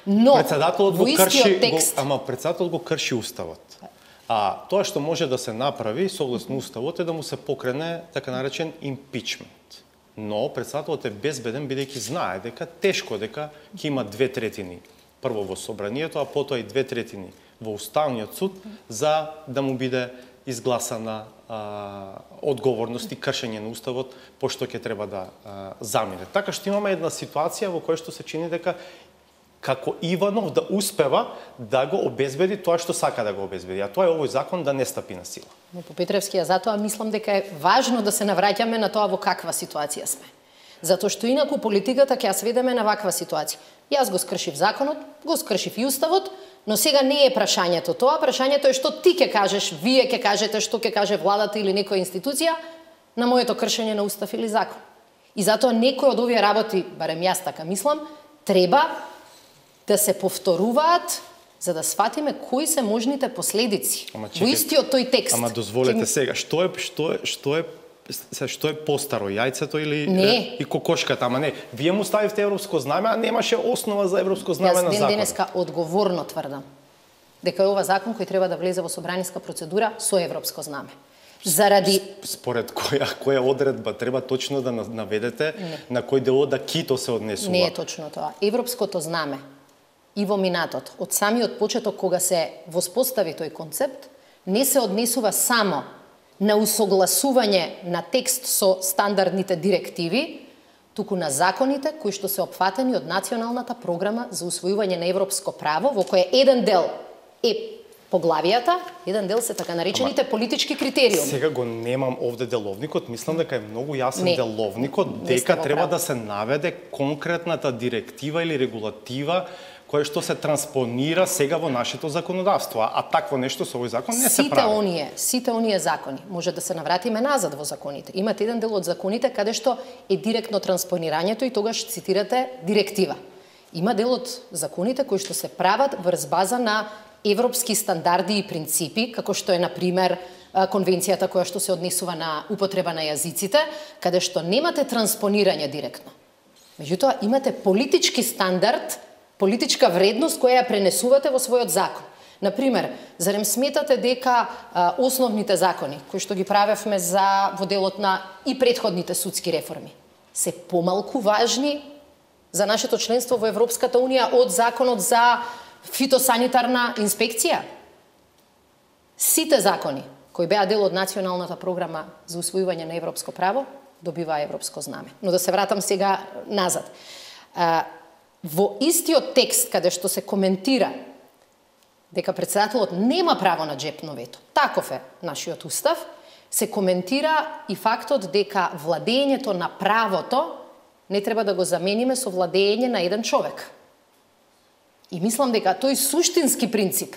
Но
председателот
во
го крши,
истиот текст,
председателот го крши уставот. А тоа што може да се направи согласно уставот е да му се покрене така наречен импичмент. Но председателот е безбеден бидејќи знае дека тешко дека ќе има 2/3 прво во собранието, а потоа и 2/3 во уставниот суд за да му биде изгласана одговорност и кршење на уставот, пошто ќе треба да замине. Така што имаме една ситуација во која што се чини дека како Иванов да успева да го обезбеди тоа што сака да го обезбеди, а тоа е овој закон да не стапи на сила.
Но по Петревски, затоа мислам дека е важно да се навраќаме на тоа во каква ситуација сме. Затоа што инаку политиката ќе ја сведеме на ваква ситуација. Јас го скршив законот, го скршив и уставот, но сега не е прашањето тоа, прашањето е што ти ќе кажеш, вие ќе кажете, што ќе каже владата или некоја институција на моето кршење на устав или закон. И затоа некои од овие работи, барем јас така мислам, треба да се повторуваат за да сватиме кои се можните последици. Во истиот тој текст.
Ама дозволете сега, што е постаро, јајцето или и кокошката? Ама не, вие му ставивте европско знаме, а немаше основа за европско знаме на закон.
Јас денеска одговорно тврдам дека е ова закон кој треба да влезе во собраниска процедура со европско знаме. Заради
според која одредба треба точно да наведете на кој дел од акито се однесува?
Не е точно тоа. Европското знаме и во минатото, од самиот почеток кога се воспостави тој концепт, не се однесува само на усогласување на текст со стандардните директиви, туку на законите кои што се опфатени од Националната програма за усвојување на европско право, во кој еден дел е поглавијата, еден дел се така наречените политички критериуми.
Сега го немам овде деловникот, мислам дека е многу јасен деловникот, дека треба да се наведе конкретната директива или регулатива која што се транспонира сега во нашето законодавство, а такво нешто со овој закон не се прави.
Сите оние закони, може да се навратиме назад во законите. Имате еден дел од законите каде што е директно транспонирањето и тогаш цитирате директива. Има дел од законите кои што се прават врз база на европски стандарди и принципи, како што е, например, конвенцијата која што се однесува на употреба на јазиците, каде што немате транспонирање директно. Меѓутоа, имате политички стандард, политичка вредност која ја пренесувате во својот закон. Например, зарем сметате дека основните закони, кои што ги правевме во делот на и претходните судски реформи, се помалку важни за нашето членство во Европската Унија од законот за фитосанитарна инспекција? Сите закони кои беа дел од Националната програма за усвојување на европско право добиваа европско знаме. Но да се вратам сега назад. Во истиот текст каде што се коментира дека председателот нема право на джепно вето, таков е нашиот устав, се коментира и фактот дека владењето на правото не треба да го замениме со владење на еден човек. И мислам дека тој суштински принцип,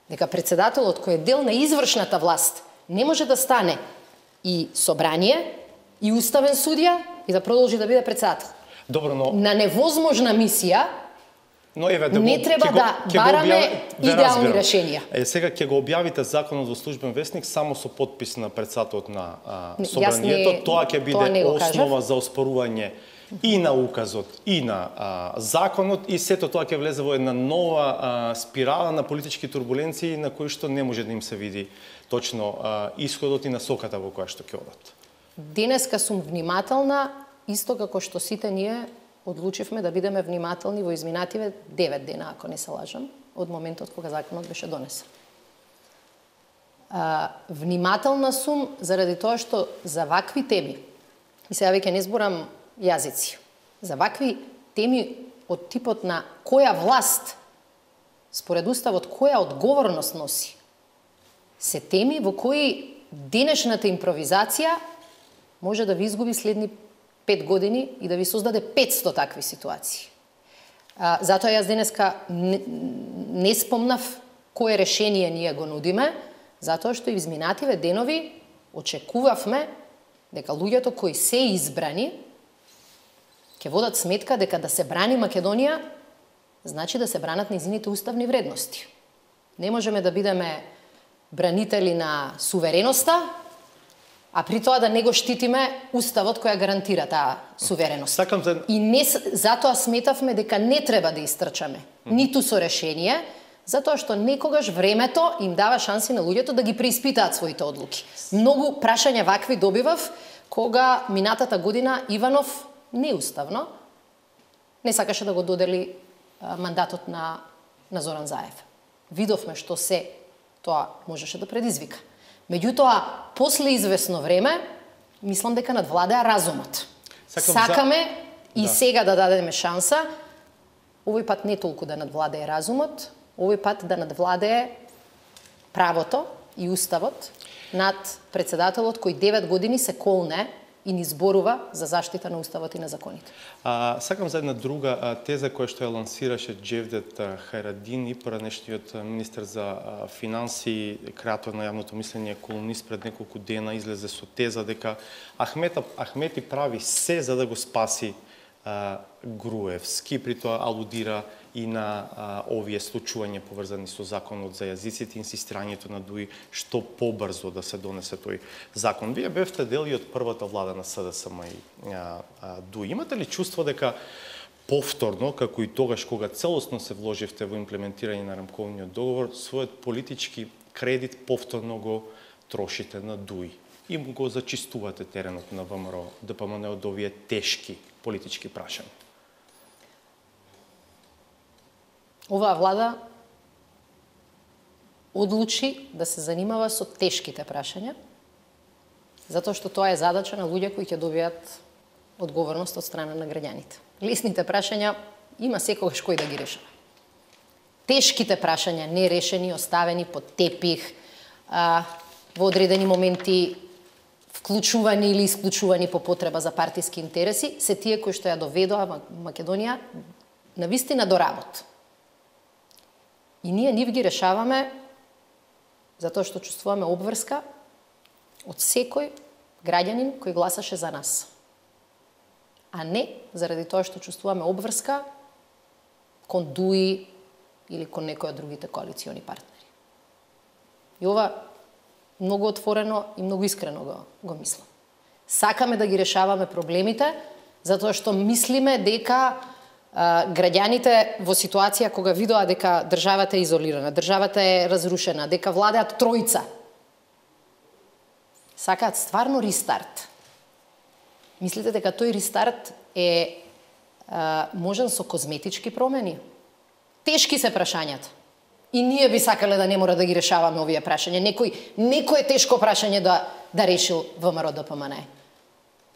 дека председателот кој е дел на извршната власт не може да стане и собрание, и уставен судија и да продолжи да биде председател.
Добро, но
на невозможна мисија,
но
не треба да бараме идеални решенија.
Сега ќе го објавите законот во службен весник само со подпис на председателот на собранието, тоа ќе биде основа за оспорување и на указот, и на законот, и сето тоа ќе влезе во една нова спирала на политички турбуленции на кои што не може да им се види точно исходот и насоката во која што ќе одат.
Денеска сум внимателна, исто како што сите ние одлучивме да бидеме внимателни во изминативе 9 дена, ако не се лажам, од моментот кога законот беше донесен. Внимателна сум заради тоа што за вакви теми, и сега веќе не зборам јазици, за вакви теми од типот на која власт, според уставот, која одговорност носи, се теми во кои денешната импровизација може да ви изгуби следни 5 години и да ви создаде 500 такви ситуации. Затоа јас денеска не спомнав кое решение ние го нудиме, затоа што и изминативе денови очекувавме дека луѓето кои се избрани ќе водат сметка дека да се брани Македонија значи да се бранат нејзините уставни вредности. Не можеме да бидеме бранители на сувереноста, а при тоа да не го штитиме уставот која гарантира таа сувереност. И не затоа сметавме дека не треба да истрчаме, ниту со решение, затоа што некогаш времето им дава шанси на луѓето да ги преиспитаат своите одлуки. Многу прашања вакви добивав кога минатата година Иванов неуставно не сакаше да го додели мандатот на Зоран Заев. Видовме што се тоа можеше да предизвика. Меѓутоа, после известно време, мислам дека надвладеа разумот. Сакаме и сега да дадеме шанса, овој пат не толку да надвладее разумот, овој пат да надвладее правото и уставот над председателот кој 9 години се колне и ни зборува за заштита на уставот и на законите.
Сакам за една друга теза која што ја лансираше Джевдет Хајрадин, поранешниот министер за финанси, креатор на јавното мислење, колумнист, пред неколку дена излезе со теза дека Ахмети прави се за да го спаси Груевски, при тоа алудира и на овие случувања поврзани со законот за јазиците, инсистирањето на ДУИ што побрзо да се донесе тој закон. Вие бевте дел и од првата влада на СДСМ и ДУИ. Имате ли чувство дека повторно, како и тогаш кога целосно се вложивте во имплементирање на рамковниот договор, својот политички кредит повторно го трошите на ДУИ и го зачистувате теренот на ВМРО ДПМН од овие тешки политички прашања?
Оваа влада одлучи да се занимава со тешките прашања, затоа што тоа е задача на луѓе кои ќе добијат одговорност од страна на граѓаните. Лесните прашања има секогаш кој да ги решава. Тешките прашања, нерешени, оставени под тепих, во одредени моменти вклучувани или исклучувани по потреба за партиски интереси, се тие кои што ја доведоа Македонија навистина до работ. И ние нив ги решаваме затоа што чувствуваме обврска од секој граѓанин кој гласаше за нас. А не заради тоа што чувствуваме обврска кон ДУИ или кон некој од другите коалициони партнери. И ова многу отворено и многу искрено го мислам. Сакаме да ги решаваме проблемите затоа што мислиме дека граѓаните во ситуација кога видоа дека државата е изолирана, државата е разрушена, дека владеат тројца, сакаат стварно рестарт. Мислите дека тој рестарт е можен со козметички промени? Тешки се прашањата. И ние би сакале да не мора да ги решаваме овие прашања. Некој тешко прашање да решил ВМРО ДПМН.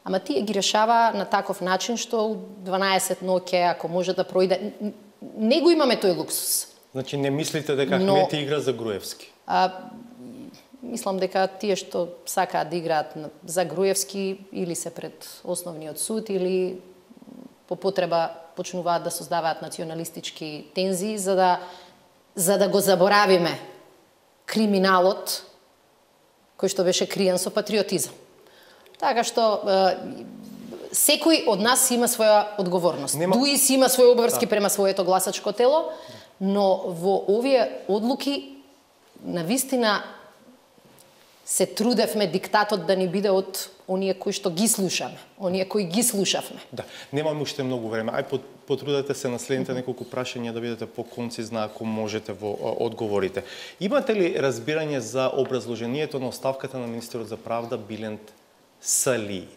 Ама тие ги решава на таков начин што 12 ноќе, ако може да пројде, не го имаме тој луксус.
Значи не мислите дека Ахмети игра за Груевски?
Мислам дека тие што сакаат да играат за Груевски или се пред основниот суд или по потреба почнуваат да создаваат националистички тензии за да го заборавиме криминалот кој што беше криен со патриотизам. Така што секој од нас има своја одговорност. ДУИ си има своји обврски према своето гласачко тело, но во овие одлуки навистина се трудевме диктатот да ни биде од оние кои што ги слушаме, оние кои ги слушавме.
Да, немаме уште многу време. Потрудете се на следните неколку прашања да бидете по-концизна ако можете во одговорите. Имате ли разбирање за образложението на оставката на министерот за правда Билент Сали?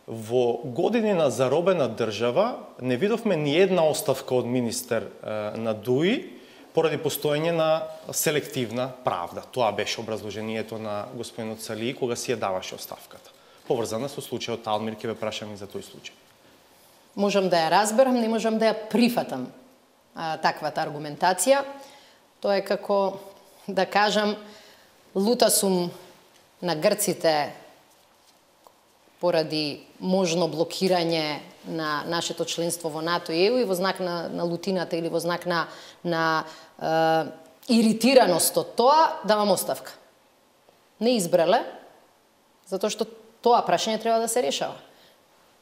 Во години на заробена држава не видовме ни една оставка од министер на ДУИ поради постоење на селективна правда. Тоа беше образложението на господинот Сали кога си ја даваше оставката. Поврзана со случајот Алмир, ќе ве прашам и за тој случај.
Можам да ја разберам, не можам да ја прифатам таквата аргументација. Тоа е како да кажам лута сум на грците поради можно блокирање на нашето членство во НАТО и ЕУ и во знак на лутината или во знак на иритираност од тоа, давам оставка. Не избрале, затоа што тоа прашање треба да се решава.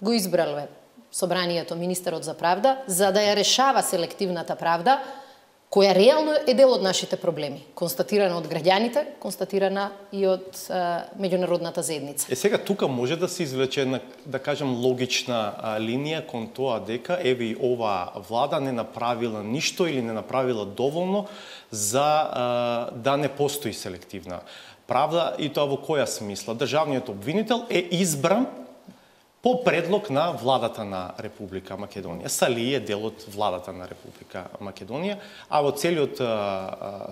Го избрале собранието, министерот за правда, за да ја решава селективната правда, која реално е дел од нашите проблеми, констатирана од граѓаните, констатирана и од меѓународната заедница.
Сега тука може да се извлече една, да кажем, логична линија кон тоа дека еве и оваа влада не направила ништо или не направила доволно за да не постои селективна правда, и тоа во која смисла? Државниот обвинител е избран по предлог на владата на Република Македонија. Сали е дел од владата на Република Македонија, а во целиот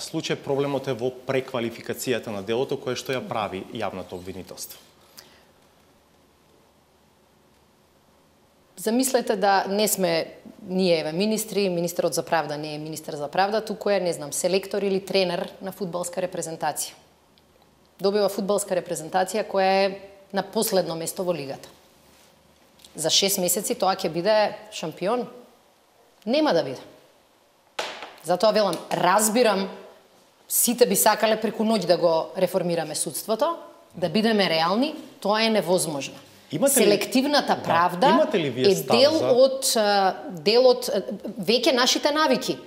случај проблемот е во преквалификацијата на делото кое што ја прави јавното обвинителство.
Замислете да не сме ние министри, министерот за правда не е министер за правда, туку е, не знам, селектор или тренер на фудбалска репрезентација. Добива фудбалска репрезентација која е на последно место во лигата. За 6 месеци тоа ќе биде шампион? Нема да биде. Затоа велам, разбирам, сите би сакале преку ноќ да го реформираме судството, да бидеме реални, тоа е невозможно. Селективната правда е дел од веќе нашите навики.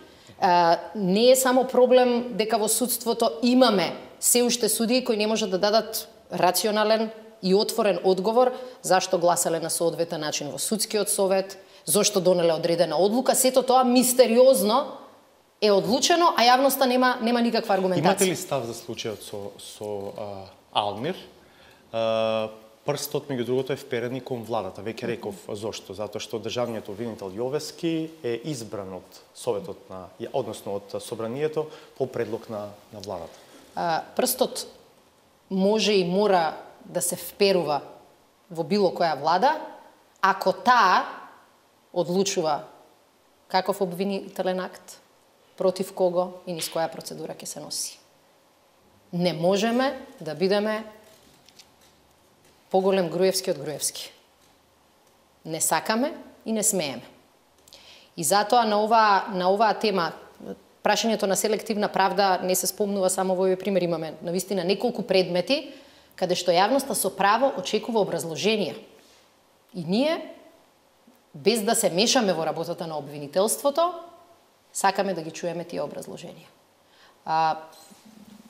Не е само проблем дека во судството имаме се уште судии кои не можат да дадат рационален и отворен одговор зашто гласале на соодветен начин во судскиот совет, зошто донеле одредена одлука, сето тоа мистериозно е одлучено, а јавноста нема никаква аргументација.
Имате ли став за случајот со Алмир? Прстот, меѓу другото, е вперен и кон владата. Веќе реков зошто. Затоа што државниот обвинител Јовески е избран од Советот односно од Собранието по предлог на владата.
Прстот може и мора да се вперува во било која влада, ако таа одлучува каков обвинителен акт, против кого и низ која процедура ќе се носи. Не можеме да бидеме поголем Груевски од Груевски. Не сакаме и не смееме. И затоа на оваа тема, прашањето на селективна правда не се спомнува само во овој пример. Имаме навистина неколку предмети каде што јавноста со право очекува образложенија. И ние, без да се мешаме во работата на обвинителството, сакаме да ги чуеме тие образложенија.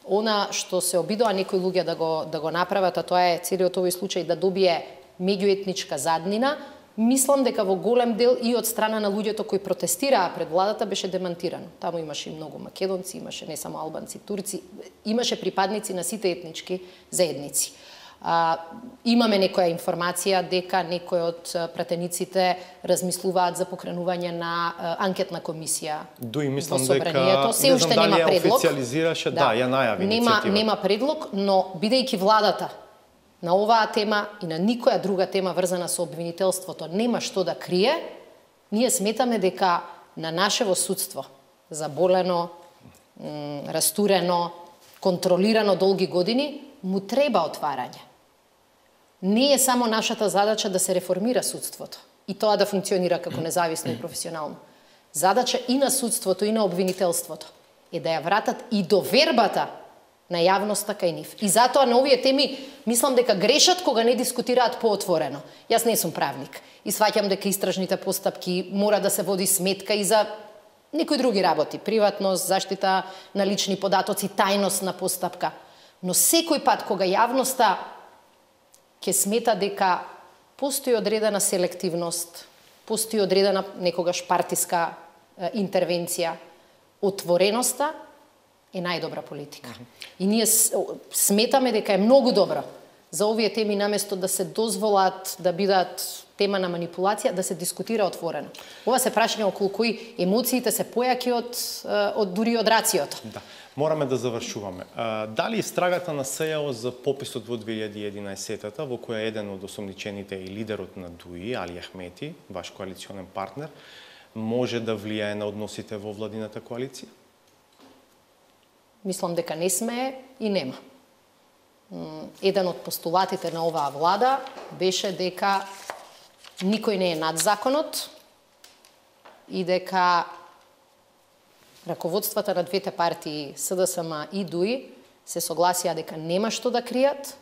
Она што се обидоа некои луѓе да го направат, а тоа е целиот овој случај да добие меѓуетничка заднина, мислам дека во голем дел и од страна на луѓето кои протестираа пред владата беше демантирано. Таму имаше и многу македонци, имаше не само албанци, турци, имаше припадници на сите етнички заедници. Имаме некоја информација дека некои од пратениците размислуваат за покренување на анкетна комисија.
Дуи мислам дека не знам дали ја официализираше, ја најави иницијатива.
Нема предлог, но бидејќи владата на оваа тема и на никоја друга тема врзана со обвинителството нема што да крие, ние сметаме дека на нашево судство, заболено, растурено, контролирано долги години, му треба отварање. Не е само нашата задача да се реформира судството и тоа да функционира како независно и професионално. Задача и на судството и на обвинителството е да ја вратат и довербата на јавноста кај нив. И затоа на овие теми мислам дека грешат кога не дискутираат поотворено. Јас не сум правник и сваќам дека истражните постапки мора да се води сметка и за некои други работи, приватност, заштита на лични податоци, тајност на постапка. Но секој пат кога јавноста ќе смета дека постои одредена селективност, постои одредена некогаш партиска интервенција, отвореноста е најдобра политика. И ние сметаме дека е многу добро за овие теми наместо да се дозволат да бидат тема на манипулација, да се дискутира отворено. Ова се прашање околу кои емоциите се појаки од дури од рациото.
Да. Мораме да завршуваме. Дали истрагата на СЈО за пописот во 2011-та, во која еден од осомничените и лидерот на ДУИ, Али Ахмети, ваш коалиционен партнер, може да влијае на односите во владината коалиција?
Мислам дека не смее и нема. Еден од постулатите на оваа влада беше дека никој не е над законот и дека раководствата на двете партии, СДСМ и ДУИ, се согласија дека нема што да кријат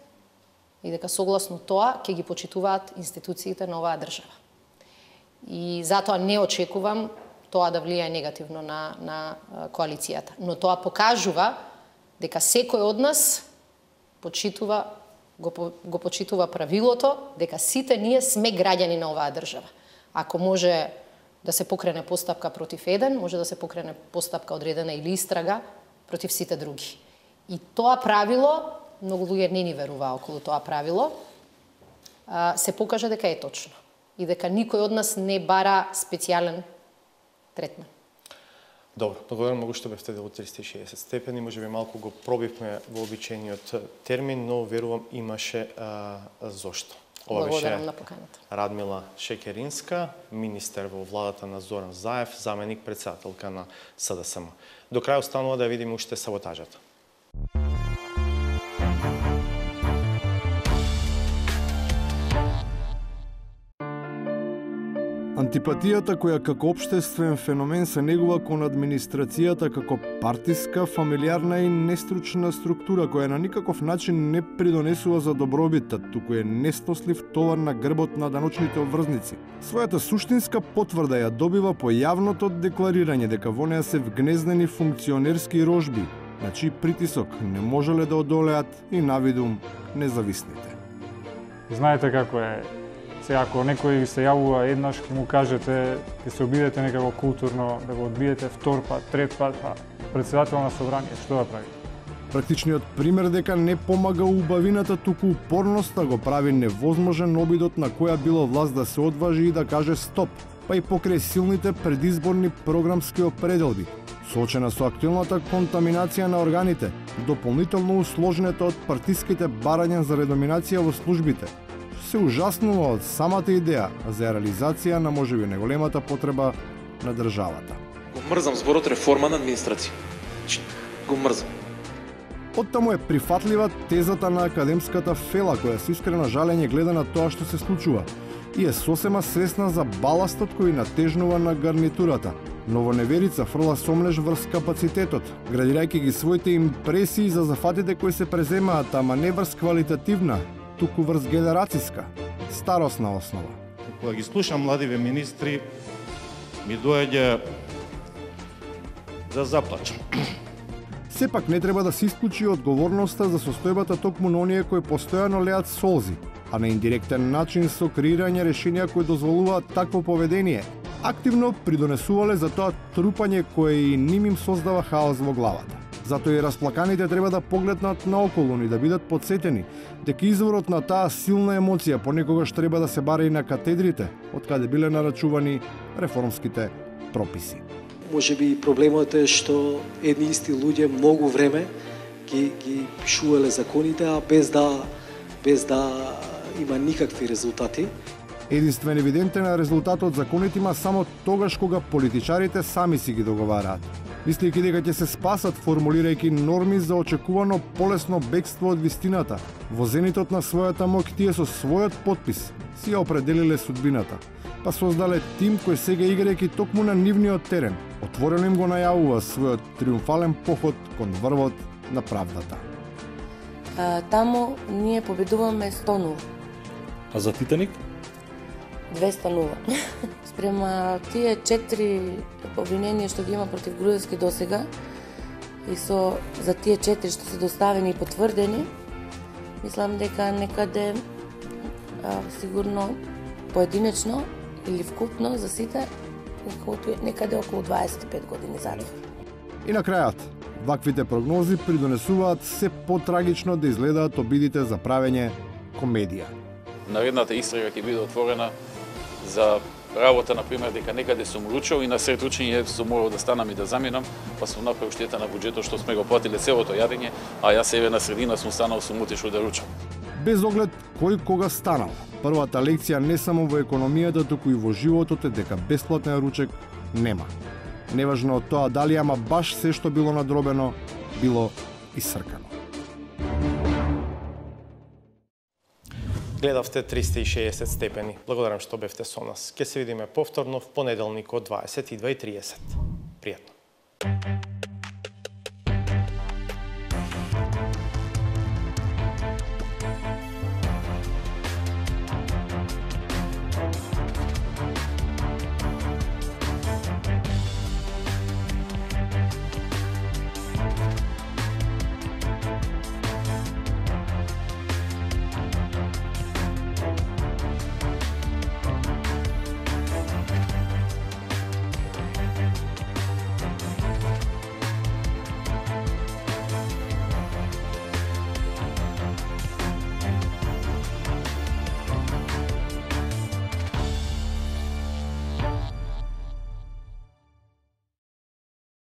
и дека согласно тоа ќе ги почитуваат институциите на оваа држава. И затоа не очекувам тоа да влијае негативно на коалицијата. Но тоа покажува дека секој од нас го почитува правилото дека сите ние сме граѓани на оваа држава. Ако може да се покрене постапка против еден, може да се покрене постапка одредена или истрага против сите други. И тоа правило, многу луѓе не ни веруваа околу тоа правило, се покажа дека е точно и дека никој од нас не бара специјален третман.
Добро, благодарам многу што бевте до 360 степени, може би малку го пробивме вообичаениот термин, но верувам имаше зошто. Ова беше
на поканата.
Радмила Шекеринска, министер во владата на Зоран Заев, заменик председателка на СДСМ. До крај останува да видиме уште саботажата.
Антипатијата која како општествен феномен се негува кон администрацијата како партиска, фамилиарна и нестручна структура која на никаков начин не придонесува за добробитот, туку е нестослив товар на грбот на даночните обврзници. Својата суштинска потврда ја добива по јавното декларирање дека во неа се вгнездени функционерски рожби, на чиј притисок не можеле да одолеат и навидум независните.
Знаете како е. Сега, ако некој се јавува еднаш, ќе му кажете, ќе се обидете некако културно, да го одбиете втор пат, трет пат, па председател на собрание, што да прави?
Практичниот пример дека не помага убавината, туку упорноста го прави невозможен обидот на која било власт да се одважи и да каже стоп, па и покрај силните предизборни програмски определби, соочена со актуелната контаминација на органите, дополнително усложнета од партиските барања за редоминација во службите, се ужаснува од самата идеја за реализација на можеби неголемата потреба на државата.
Го мрзам зборот реформа на администрација. Го мрзам.
Оттаму е прифатлива тезата на академската Фела, која со искрено жалење гледа на тоа што се случува и е сосема свесна за баластот кој натежнува на гарнитурата. Но во неверица фрла сомнеш врз капацитетот, градирајќи ги своите импресии за зафатите кои се преземаат, ама не врз квалитативна, туку врз генерацијска, старосна основа.
Кога ги слушам младиве министри, ми доаѓа да заплачам.
Сепак не треба да се исклучи одговорноста за состојбата токму на оние кои постојано леат солзи, а на индиректен начин со креирање решенија кои дозволуваат такво поведение, активно придонесувале за тоа трупање кое и ним им создава хаос во главата. Затоа и расплаканите треба да погледнат наоколу и да бидат подсетени дека изворот на таа силна емоција понекогаш треба да се бара и на катедрите, од каде биле нарачувани реформските прописи.
Може би проблемот е што едни исти луѓе многу време ги пишувале законите, а без да има никакви резултати.
Единствен евидентен резултат од законите има само тогаш кога политичарите сами си ги договараат. Мислејќи дека ќе се спасат формулирајќи норми за очекувано полесно бегство од вистината, во зенитот на својата моќ тие со својот подпис си ја определиле судбината, па создале тим кој сега играјќи токму на нивниот терен, отворено им го најавува својот триумфален поход кон врвот на правдата.
Таму ние победуваме 100-0.
А за Титаник?
200-0. Спрема тие 4 обвиненија што ги има против Груевски досега и за тие 4 што се доставени и потврдени, мислам дека некаде сигурно поединечно или вкупно за сите некаде околу 25 години затвор.
И на крајот, ваквите прогнози придонесуваат се потрагично да изгледаат обидите за правење комедија.
Наредната истрага ќе биде отворена за работа, например, дека некаде сум ручал и на сред ручење сум морал да станам и да заминам, па сум направил штета на буџетот што сме го платиле целото јадење, а јас себе на средина сум станал, сум отишол да ручам.
Без оглед кој кога станал, првата лекција не само во економијата, туку и во животот е дека бесплатен ручек нема. Неважно од тоа дали ама баш се што било надробено, било исркано.
Гледавте 360 степени. Благодарам што бевте со нас. Ке се видиме повторно в понеделник од 22:30. Пријатно.